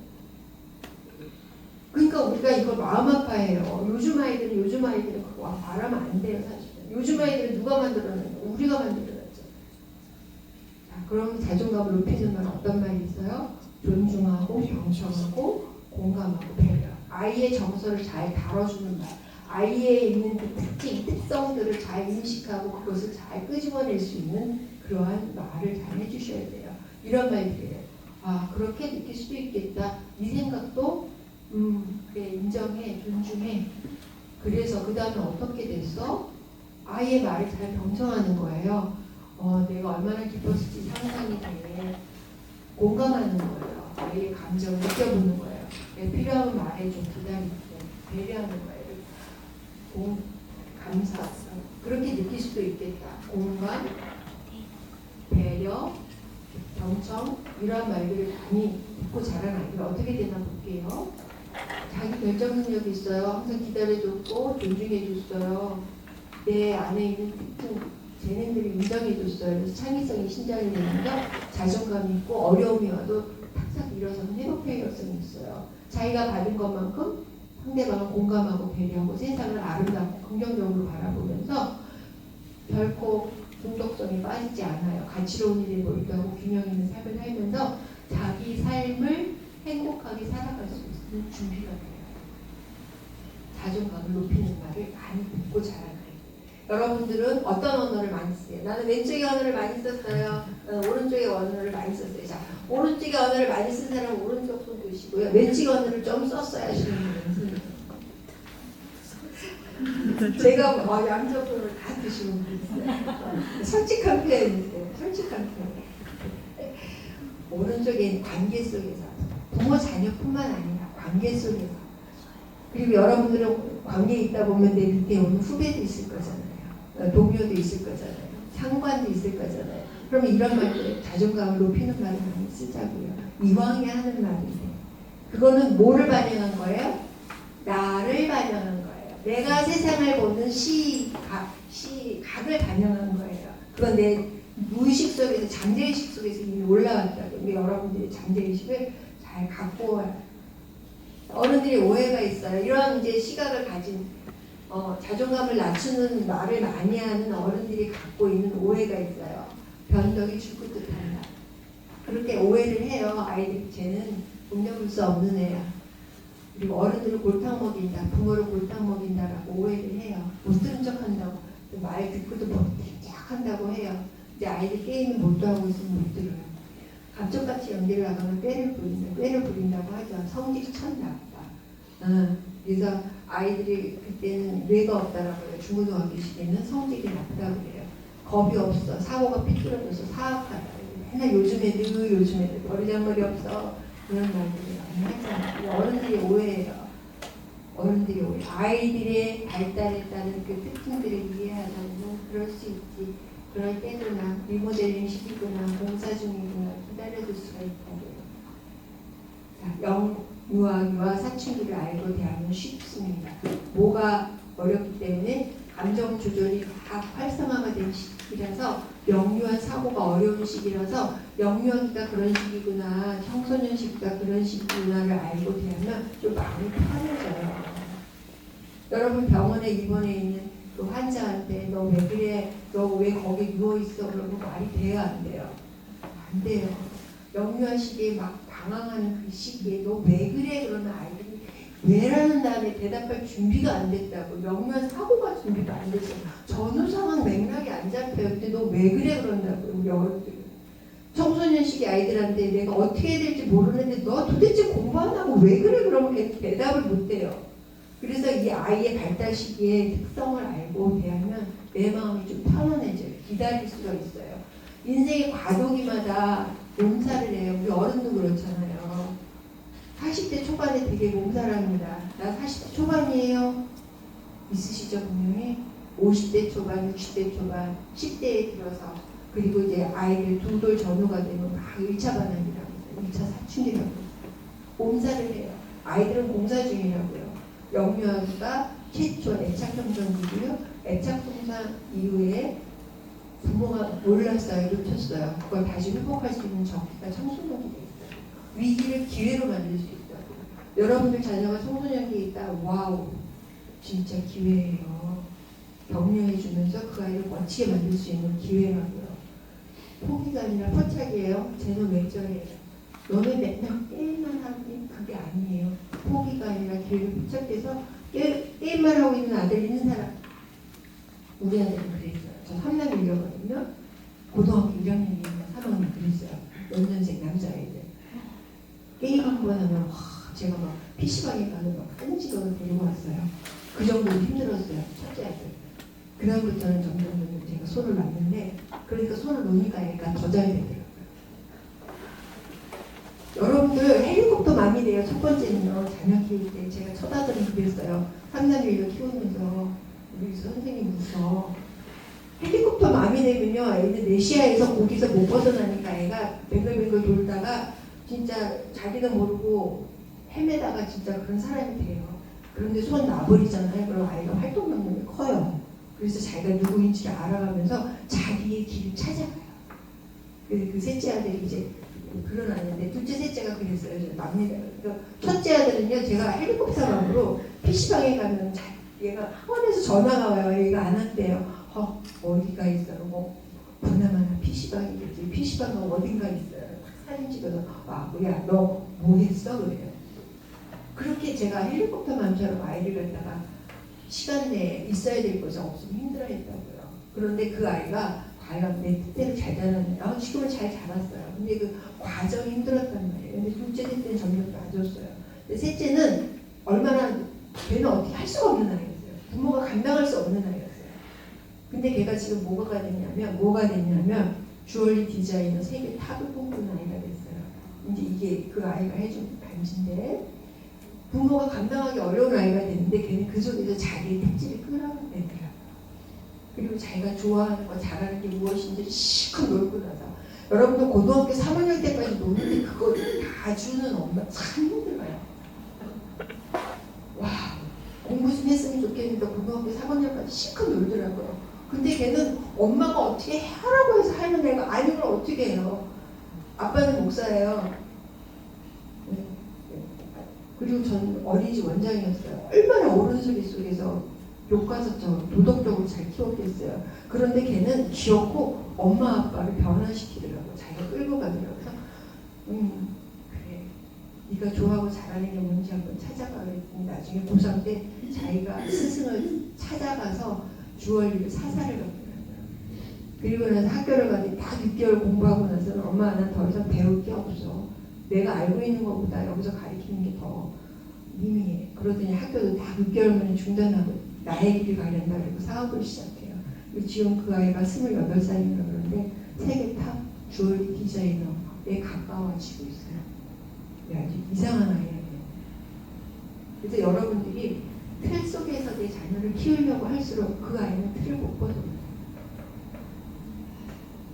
그러니까 우리가 이거 마음 아파해요. 요즘 아이들은 그거 바라면 안 돼요, 사실은. 요즘 아이들은 누가 만들어놨냐? 우리가 만들어놨죠. 자, 그럼 자존감을 높이는 말 어떤 말이 있어요? 존중하고 경청하고 공감하고 배려. 아이의 정서를 잘 다뤄주는 말. 아이에 있는 그 특징, 특성들을 잘 인식하고 그것을 잘 끄집어낼 수 있는 그러한 말을 잘 해주셔야 돼요. 이런 말들이에요. 아, 그렇게 느낄 수도 있겠다. 네 생각도 그래, 인정해, 존중해. 그래서 그 다음에 어떻게 됐어? 아이의 말을 잘 경청하는 거예요. 내가 얼마나 기뻤을지 상상이 돼. 공감하는 거예요. 아이의 감정을 느껴보는 거예요. 필요하면 말해줘, 기다릴게. 배려하는 거예요. 감사. 그렇게 느낄 수도 있겠다. 공감, 배려, 경청 이런 말들을 많이 듣고 자란 아이들 어떻게 되나 볼게요. 자기 결정 능력이 있어요. 항상 기다려줬고 존중해줬어요. 내 안에 있는 특징, 재능들을 인정해줬어요. 그래서 창의성이 신장이 되면서 자존감이 있고 어려움이 와도 탁탁 일어서는 회복 탄력성이 있어요. 자기가 받은 것만큼 상대방을 공감하고 배려하고 세상을 아름답고 긍정적으로 바라보면서 결코 중독성에 빠지지 않아요. 가치로운 일에 몰두하고 균형 있는 삶을 살면서 자기 삶을 행복하게 살아갈 수 있는 준비가 돼요. 자존감을 높이는 말을 많이 듣고 자라나요. 여러분들은 어떤 언어를 많이 쓰세요? 나는 왼쪽의 언어를 많이 썼어요. 오른쪽의 언어를 많이 썼어요. 자, 오른쪽의 언어를 많이 쓴 사람은 오른쪽 손 드시고요. 왼쪽 언어를 좀 썼어야 하시는 분은 제가 양쪽으로 다 드시는 분 있어요. 솔직한 표현이세요. 솔직한 표현. 오른쪽엔 관계 속에서 부모 자녀뿐만 아니라 관계 속에서 그리고 여러분들은 관계에 있다 보면 내 밑에 오는 후배도 있을 거잖아요. 동료도 있을 거잖아요. 상관도 있을 거잖아요. 그럼 이런 말들 자존감을 높이는 말을 많이 쓰자고요. 이왕에 하는 말인데 그거는 뭐를 반영한 거예요? 나를 반영한 거예요. 내가 세상을 보는 시각을 반영한 거예요. 그건 내 무의식 속에서 잠재의식 속에서 이미 올라왔다고. 우리 여러분들이 잠재의식을 잘 갖고 와요. 어른들이 오해가 있어요. 이런 이제 시각을 가진 자존감을 낮추는 말을 많이 하는 어른들이 갖고 있는 오해가 있어요. 변덕이 죽을 듯한다. 그렇게 오해를 해요. 아이들이 쟤는 용납할 수 없는 애야. 그리고 어른들을 골탕 먹인다, 부모를 골탕 먹인다라고 오해를 해요. 못 들은 척 한다고, 말 듣고도 못 들은 척 한다고 해요. 근데 아이들 게임을 몰두하고 있으면 못 들어요. 감쪽같이 연기를 하거나 꾀를 부린다고 하죠. 성질 천 나쁘다. 그래서 아이들이 그때는 뇌가 없다라고 해요. 중고등학교 시대는 성질이 나쁘다고 그래요. 겁이 없어, 사고가 삐뚤어져서 사악하다. 맨날 요즘 애들 버리장머리 없어. 그런 말들이 많이 하잖아요. 어른들이 오해해요. 어른들이 오해. 아이들의 발달에 따른 그 특징들을 이해하다 보면 그럴 수 있지. 그럴 때구나. 리모델링 시키거나 공사 중이구나. 기다려줄 수가 있다고요. 자, 유아 사춘기를 알고 대하면 쉽습니다. 뭐가 어렵기 때문에 감정 조절이 다 활성화가 된 시기라서 영유아 사고가 어려운 시기라서 영유아기가 그런 시기구나, 청소년 시기가 그런 시기구나를 알고 대하면 좀 마음이 편해져요. 여러분 병원에 입원해 있는 그 환자한테 너 왜 그래? 너 왜 거기 누워있어? 그러면 말이 돼요? 안 돼요? 안 돼요. 영유아 시기에 막 방황하는 그 시기에 너 왜 그래? 그러면 아이들이 왜라는 다음에 대답할 준비가 안 됐다고. 영유아 사고가 준비가 안 됐어. 전후 상황 맥락이 안 잡혀요. 근데 너 왜 그래? 그런다고. 우리 어른들은. 청소년 시기 아이들한테 내가 어떻게 해야 될지 모르는데 너 도대체 공부 안 하고 왜 그래? 그러면 대답을 못 해요. 그래서 이 아이의 발달 시기의 특성을 알고 대하면 내 마음이 좀 편안해져요. 기다릴 수가 있어요. 인생의 과도기마다 몸살을 해요. 우리 어른도 그렇잖아요. 40대 초반에 되게 몸살을 합니다. 나 40대 초반이에요. 있으시죠 분명히? 50대 초반, 60대 초반, 10대에 들어서 그리고 이제 아이들 두 돌 전후가 되면 막 1차 반항이라고 해요. 1차 사춘기라고 해요. 몸살을 해요. 아이들은 공사 중이라고요. 영유아가 최초 애착성장기고요. 애착성장 이후에 부모가 몰랐어요. 놓쳤어요. 그걸 다시 회복할 수 있는 적기가 청소년기에 있어요. 위기를 기회로 만들 수 있어요. 여러분들 자녀가 청소년기에 있다. 와우. 진짜 기회예요. 격려해 주면서 그 아이를 멋지게 만들 수 있는 기회라고요. 포기가 아니라 포착이에요. 쟤는 왜 저래요? 너네 맨날 게임만 하니 그게 아니에요. 포기가 아니라 기회를 포착해서 게임만 하고 있는 아들 있는 사람. 우리 아들은 그랬어요. 저 3남이거든요. 고등학교 1학년이면 3학년 그랬어요. 연년생 남자애들. 게임 한 번 하면 와, 제가 막 PC방에 가는 막 한 직원을 데리고 왔어요. 그 정도로 힘들었어요. 첫째 아들. 그다음부터는 점점 제가 손을 놨는데 그러니까 손을 놓으니까 애가 더 잘 되더라고요. 여러분들 헬리콥터 맘이 돼요. 첫 번째는요. 자녀 키울 때 제가 첫 아들은 그랬어요. 3남매를 키우면서 우리 선생님 무서 헬리콥터 맘이 되면요. 애들 내시아에서 거기서 못 벗어나니까 애가 뱅글뱅글 돌다가 진짜 자기도 모르고 헤매다가 진짜 그런 사람이 돼요. 그런데 손 놔버리잖아요. 그럼 아이가 활동 능력이 커요. 그래서 자기가 누구인지를 알아가면서 자기의 길을 찾아가요. 그래서 그 셋째 아들이 이제 그런 아이인데 둘째 셋째가 그랬어요. 막내가. 그러니까 첫째 아들은요. 제가 헬리콥터맘으로 PC방에 가면 얘가 학원에서 전화가 와요. 얘가 안 한대요. 어디가 있어요? 뭐 보나마나 PC방이겠지. PC방은 어딘가 있어요. 사진 찍어서 와, 야, 너 뭐 했어? 그래요. 그렇게 제가 헬리콥터맘처럼 아이를 갖다가 시간 내에 있어야 될 것이 없으면 힘들어했다고요. 그런데 그 아이가 과연 내 뜻대로 잘 자랐나요? 지금은 잘 자랐어요. 근데 그 과정이 힘들었단 말이에요. 근데 둘째, 셋째는 점점 나아졌어요. 근데 셋째는 얼마나 걔는 어떻게 할 수가 없는 아이였어요. 부모가 감당할 수 없는 아이였어요. 근데 걔가 지금 뭐가 됐냐면 주얼리 디자이너 세계 탑을 꿈꾸는 아이가 됐어요. 이제 이게 그 아이가 해준 반지인데 부모가 감당하기 어려운 아이가 됐는데 걔는 그 속에서 자기의 특질을 끌어내더라고요. 그리고 자기가 좋아하는 거 잘하는 게 무엇인지 실컷 놀고 나서 여러분도 고등학교 3학년 때까지 노는데 그거를 다 주는 엄마 참 힘들어요. 와, 공부 좀 했으면 좋겠는데 고등학교 3학년까지 실컷 놀더라고요. 근데 걔는 엄마가 어떻게 하라고 해서 하는 애가 아닌 걸 어떻게 해요. 아빠는 목사예요. 그리고 전 어린이집 원장이었어요. 얼마나 옳은 소리 속에서 교과서처럼 도덕적으로 잘 키웠겠어요. 그런데 걔는 귀엽고 엄마 아빠를 변화시키더라고요. 자기가 끌고 가더라고요. 그래서 그래, 네가 좋아하고 잘하는 게 뭔지 한번 찾아가 그랬더니 나중에 고3 때 자기가 스승을 찾아가서 주얼리를 사사를 받더라고요. 그리고 나서 학교를 가니 딱 6개월 공부하고 나서는 엄마 난 더 이상 배울 게 없어. 내가 알고 있는 것보다 여기서 가르치는 게 더 미미해. 그러더니 학교도 다 6개월 만에 중단하고 나의 길을 가련다 그러고 사업을 시작해요. 그리고 지금 그 아이가 28살인가 그런데 세계 탑 주얼리 디자이너에 가까워지고 있어요. 네, 아주 이상한 아이예요. 그래서 여러분들이 틀 속에서 내 자녀를 키우려고 할수록 그 아이는 틀을 못 벗어나요.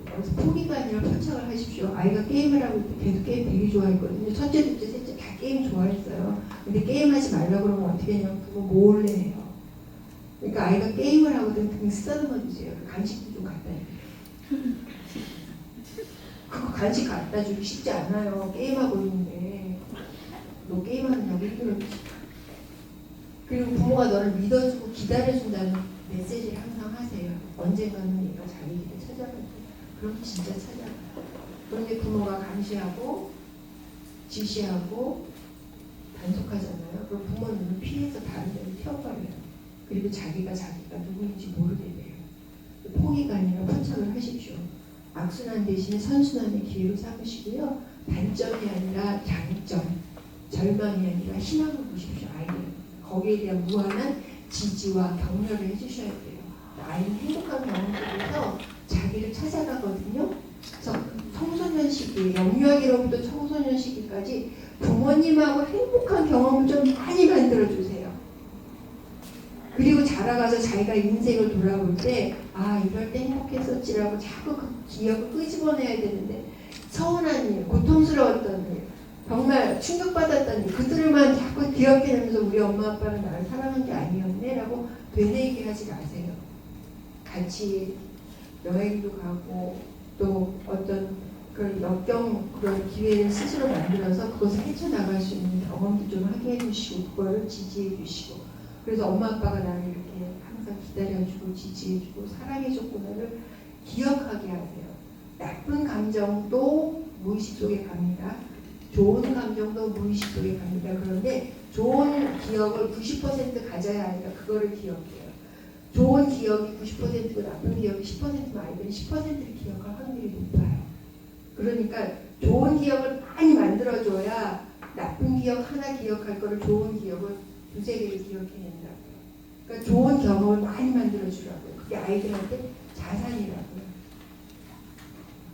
그래서 포기가 아니라 포착을 하십시오. 아이가 게임을 하고 있을 때 걔도 게임 되게 좋아했거든요. 첫째, 둘째, 셋째 다 게임 좋아했어요. 근데 게임하지 말라고 그러면 어떻게 하냐면 그거 몰래 해요. 그러니까 아이가 게임을 하거든 등 쓰다듬어 주세요. 간식도 좀 갖다 주세요. 그거 간식 갖다 주기 쉽지 않아요. 게임하고 있는데 너 게임하느냐고 힘들어지지. 그리고 부모가 너를 믿어주고 기다려준다는 메시지를 항상 하세요. 언젠가는 얘가 자기 길을 찾아갈 거야. 그럼 진짜 찾아가요. 그런데 부모가 감시하고 지시하고 단속하잖아요. 그럼 부모는 피해서 다른 데로 튀어버려요. 그리고 자기가 누구인지 모르게 돼요. 포기가 아니라 포착을 하십시오. 악순환 대신에 선순환의 기회로 삼으시고요. 단점이 아니라 장점, 절망이 아니라 희망을 보십시오. 아이들 거기에 대한 무한한 지지와 격려를 해주셔야 돼요. 아이는 행복한 경험 속에서 자기를 찾아가거든요. 그래서 청소년 시기, 영유아기로부터 청소년 시기까지 부모님하고 행복한 경험을 좀 많이 만들어주세요. 그리고 자라가서 자기가 인생을 돌아볼 때 이럴 때 행복했었지라고 자꾸 그 기억을 끄집어내야 되는데 서운한 일, 고통스러웠던 일, 정말 충격받았던 일 그들만 자꾸 기억해내면서 우리 엄마 아빠는 나를 사랑한 게 아니었네 라고 되뇌이게 하지 마세요. 같이 여행도 가고 또 어떤 그런 역경 그런 기회를 스스로 만들어서 그것을 헤쳐나갈 수 있는 경험도 좀 하게 해주시고 그거를 지지해 주시고 그래서 엄마 아빠가 나를 이렇게 항상 기다려주고 지지해주고 사랑해줬구나를 기억하게 하세요. 나쁜 감정도 무의식 속에 갑니다. 좋은 감정도 무의식 속에 갑니다. 그런데 좋은 기억을 90% 가져야 하니까 그거를 기억해요. 좋은 기억이 90%고 나쁜 기억이 10%면 아이들이 10%를 기억할 확률이 높아요. 그러니까 좋은 기억을 많이 만들어줘야 나쁜 기억 하나 기억할 거를 좋은 기억을 두세 개를 기억해낸다고요. 그러니까 좋은 경험을 많이 만들어주라고요. 그게 아이들한테 자산이라고요.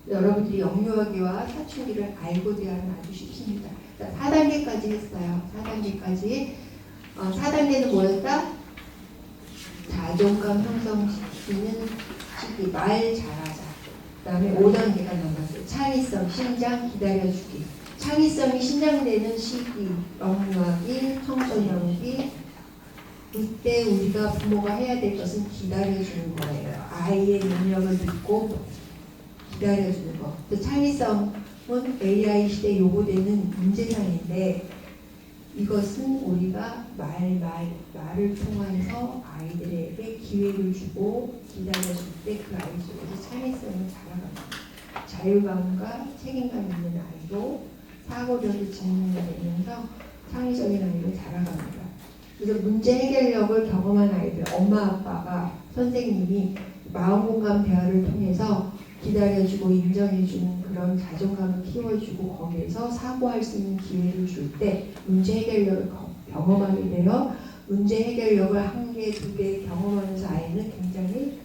여러분들이 영유아기와 사춘기를 알고 대하면 아주 쉽습니다. 4단계까지 했어요. 4단계까지. 4단계는 뭐였다? 자존감 형성시키는 시기, 말 잘하자. 그 다음에 5단계가 남았어요. 창의성, 신장, 기다려주기. 창의성이 신장되는 시기, 영유아기, 청소년기. 이때 우리가 부모가 해야 될 것은 기다려주는 거예요. 아이의 능력을 듣고 기다려주는 거. 또 창의성은 AI 시대에 요구되는 문제상인데 이것은 우리가 말을 통해서 아이들에게 기회를 주고 기다려줄 때 그 아이 속에서 창의성을 자라갑니다. 자율감과 책임감 있는 아이로 사고력이 증명되면서 창의적인 아이로 자라갑니다. 그래서 문제 해결력을 경험한 아이들, 엄마 아빠가 선생님이 마음공감 대화를 통해서 기다려주고 인정해주는 그런 자존감을 키워주고 거기에서 사고할 수 있는 기회를 줄 때 문제 해결력을 경험하게 되어 문제 해결력을 1개, 2개 경험하면서 아이는 굉장히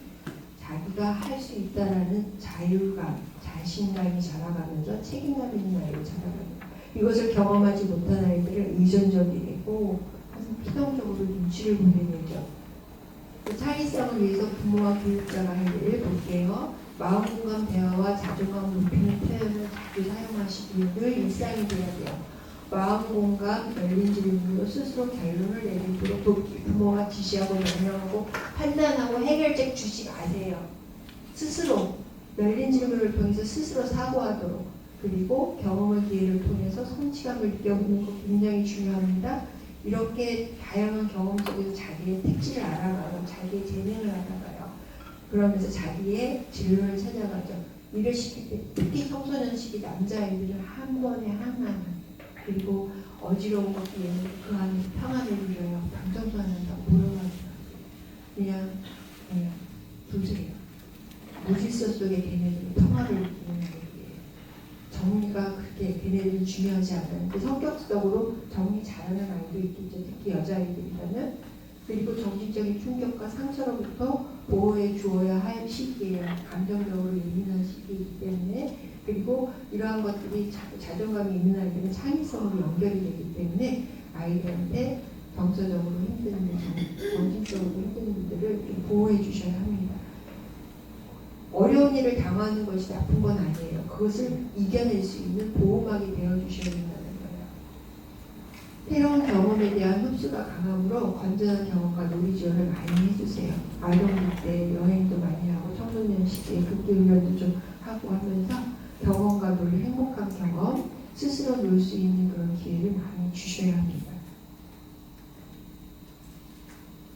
자기가 할 수 있다라는 자율감, 자신감이 자라가면서 책임감 있는 아이로 자라갑니다. 이것을 경험하지 못한 아이들은 의존적이 되고 항상 피동적으로 눈치를 보게 되죠. 창의성을 위해서 부모와 교육자가 할 일을 볼게요. 마음공감 대화와 자존감 높이는 표현을 자주 사용하시고 늘 일상이 돼야 돼요. 마음공감 열린 질문으로 스스로 결론을 내리도록 돕기. 부모가 지시하고 명령하고 판단하고 해결책 주지 마세요. 스스로 열린 질문을 통해서 스스로 사고하도록 그리고 경험의 기회를 통해서 성취감을 느껴보는 것 굉장히 중요합니다. 이렇게 다양한 경험 속에서 자기의 특질을 알아가고 자기의 재능을 알아가요. 그러면서 자기의 진로를 찾아가죠. 일을 시킬 때 특히 청소년 시기 남자아이들은 한 번에 하나만 그리고 어지러운 것도 얘는 그 안에 평안을 누려요. 방청소 안 한다고 물어가지고 그냥 두세요. 무질서 속에 걔네들은 평화를 느끼는 거예요. 정리가 그렇게 걔네들은 중요하지 않아요. 성격적으로 정리 잘하는 아이도 있겠죠. 특히 여자아이들이라면. 그리고 정신적인 충격과 상처로부터 보호해 주어야 할 시기예요. 감정적으로 예민한 시기이기 때문에. 그리고 이러한 것들이 자존감이 있는 아이들은 창의성으로 연결이 되기 때문에 아이들한테 정서적으로 힘든 분, 정신적으로 힘든 분들을 좀 보호해 주셔야 합니다. 어려운 일을 당하는 것이 나쁜 건 아니에요. 그것을 이겨낼 수 있는 보호막이 되어주셔야 된다는 거예요. 새로운 경험에 대한 흡수가 강하므로 건전한 경험과 놀이 지원을 많이 해주세요. 아동기 때 여행도 많이 하고 청소년 시기에 극기훈련도 좀 하고 하면서 경험과 놀이, 행복한 경험, 스스로 놀 수 있는 그런 기회를 많이 주셔야 합니다.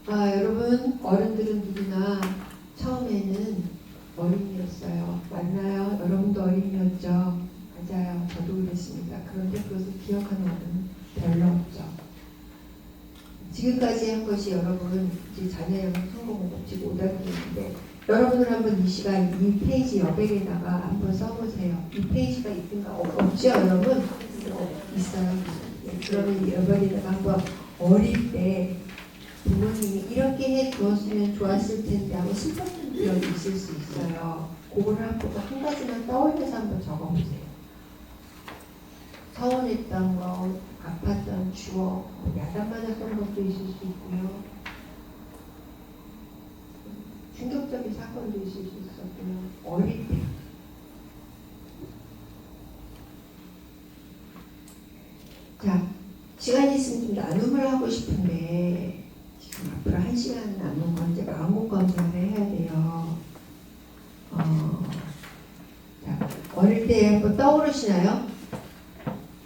여러분 어른들은 누구나 처음에는 어린이였어요. 맞나요? 여러분도 어린이였죠? 맞아요. 저도 그랬습니다. 그런데 그것을 기억하는 분은 별로 없죠. 지금까지 한 것이 여러분 이제 자녀형 성공을 법칙 5단계인데 여러분들 한번 이 시간 이 페이지 여백에다가 한번 써보세요. 이 페이지가 있든가 없죠 여러분? 있어요. 네, 그러면 여백에다가 한번 어릴 때 부모님이 이렇게 해 주었으면 좋았을 텐데 하고 슬펐던 기억이 있을 수 있어요. 그거를 한 가지만 떠올려서 한번 적어보세요. 서운했던 거, 아팠던 추억, 야단 맞았던 것도 있을 수 있고요. 충격적인 사건도 있을 수 있었고요. 어릴 때. 자, 시간이 있으면 좀 나눔을 하고 싶은데 지금 앞으로 1시간 남은 건 이제 마음고 검사를 해야 돼요. 자, 어릴 때 한번 떠오르시나요?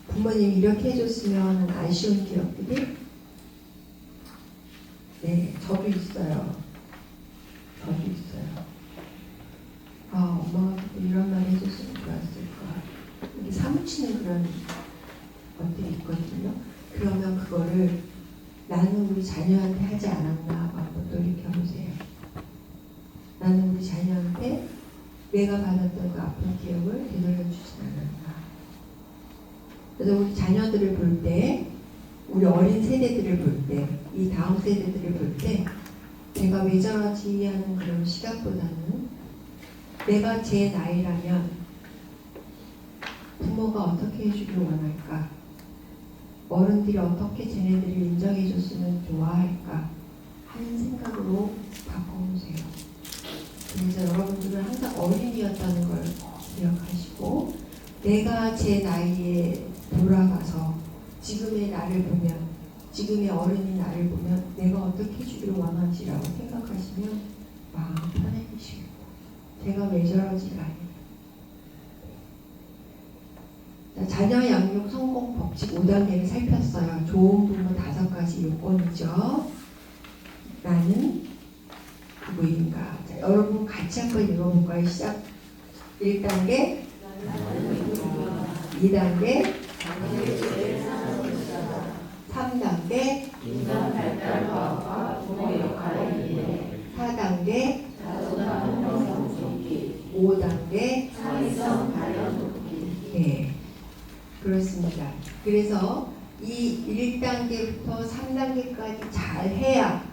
부모님이 이렇게 해줬으면 아쉬운 기억들이? 네, 저도 있어요. 엄마가 이런 말 해줬으면 좋았을까. 이렇게 사무치는 그런 것들이 있거든요. 그러면 그거를 나는 우리 자녀한테 하지 않았나 한번 돌이켜보세요. 나는 우리 자녀한테 내가 받았던 그 아픈 기억을 되돌려주진 않았나. 그래서 우리 자녀들을 볼 때, 우리 어린 세대들을 볼 때, 이 다음 세대들을 볼 때 제가 왜 저러지 하는 그런 시각보다는 내가 제 나이라면 부모가 어떻게 해주길 원할까? 어른들이 어떻게 쟤네들을 인정해줬으면 좋아할까? 하는 생각으로 바꿔보세요. 그래서 여러분들은 항상 어린이였다는 걸 기억하시고 내가 제 나이에 돌아가서 지금의 나를 보면 지금의 어른이 나를 보면 내가 어떻게 해주길 원하지라고 생각하시면 마음 편해지시고 제가 왜 저러지가 아니에요. 자녀 양육 성공 법칙 5단계를 살폈어요. 좋은 부모 5가지 요건이죠. 나는 누구인가. 자, 여러분 같이 한번 읽어볼까요? 시작. 1단계 2단계 3단계
인간 발달과학과 부모 역할을 이해
4단계
자존감 형성 돕기
5단계
창의성 발현 돕기.
네, 그렇습니다. 그래서 이 1단계부터 3단계까지 잘 해야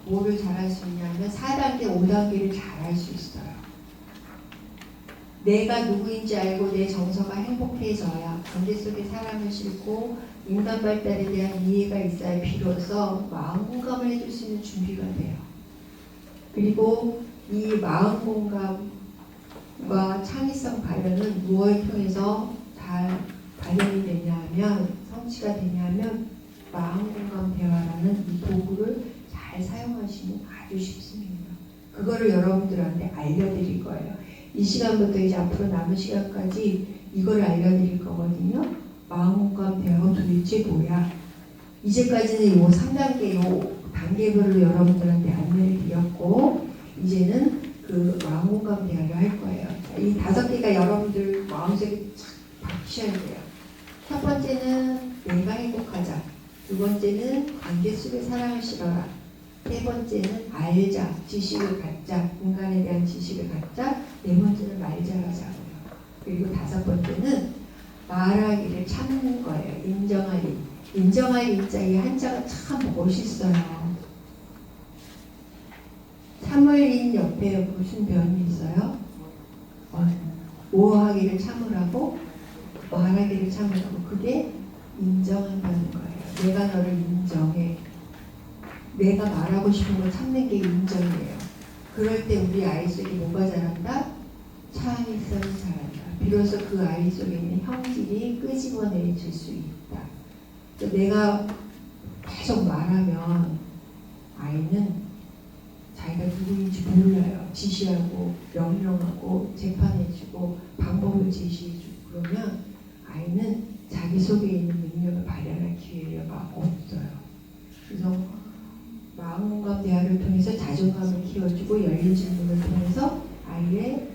뭐를 잘할 수 있냐면 4단계, 5단계를 잘할 수 있어요. 내가 누구인지 알고 내 정서가 행복해져야 관계 속에 사랑을 싣고 인간 발달에 대한 이해가 있어야 비로소 마음 공감을 해줄 수 있는 준비가 돼요. 그리고 이 마음 공감과 창의성 발현은 무엇을 통해서 잘 발현이 되냐 하면 성취가 되냐 하면 마음 공감 대화라는 이 도구를 잘 사용하시면 아주 쉽습니다. 그거를 여러분들한테 알려드릴 거예요. 이 시간부터 이제 앞으로 남은 시간까지 이걸 알려드릴 거거든요. 마음공감 대화가 도대체 뭐야? 이제까지는 요 3단계 요 단계별로 여러분들한테 안내를 드렸고 이제는 그 마음공감 대화를 할 거예요. 자, 이 5개가 여러분들 마음속에 착 박히셔야 돼요. 첫 번째는 내가 행복하자. 두 번째는 관계 속에 사랑을 실어라. 세 번째는 알자, 지식을 갖자, 인간에 대한 지식을 갖자. 네 번째는 말 잘하자고요. 그리고 5번째는 말하기를 참는 거예요. 인정하기. 인정하기 인자 이 한자가 참 멋있어요. 참을인 옆에 무슨 변이 있어요? 오하기를 참으라고, 말하기를 참으라고. 그게 인정한다는 거예요. 내가 너를 인정해. 내가 말하고 싶은 걸 참는 게 인정이에요. 그럴 때 우리 아이 속에 뭐가 자란다? 창의성이 자란다. 비로소 그 아이 속에 있는 형질이 끄집어내질 수 있다. 내가 계속 말하면 아이는 자기가 누구인지 몰라요. 지시하고 명령하고 재판해주고 방법을 제시해주고 그러면 아이는 자기 속에 있는 능력을 발현할 기회가 없어요. 그래서 마음공감 대화를 통해서 자존감을 키워주고 열린 질문을 통해서 아이의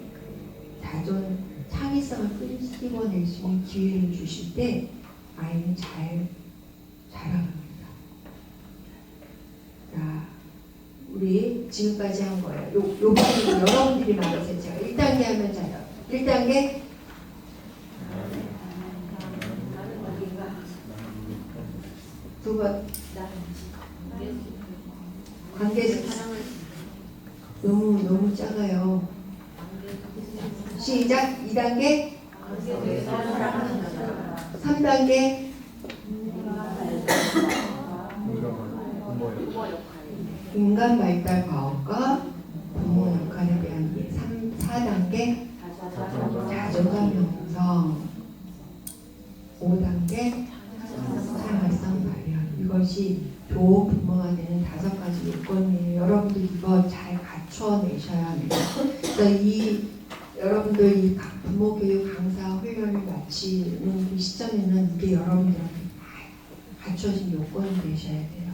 창의성 사회성을 끄집어낼 수 있는 기회를 주실 때 아이는 잘 자라갑니다. 자, 우리 지금까지 한 거예요. 요 방법은 여러분들이 말하세요. 제가 1단계 하면 잘요. 1단계 두 번 관계에서 너무 작아요. 시작. 2단계 3단계 인간 발달 과업과 부모 역할에 대한 이해. 4단계 자존감 형성. 5단계 생활성 발현. 이것이 좋은 부모가 되는 5가지 요건이에요. 여러분들 이거 잘 갖춰내셔야 합니다. 그래서 여러분들 이 부모 교육 강사 훈련을 마치는 그 시점에는 이게 여러분들한테 갖춰진 요건이 되셔야 돼요.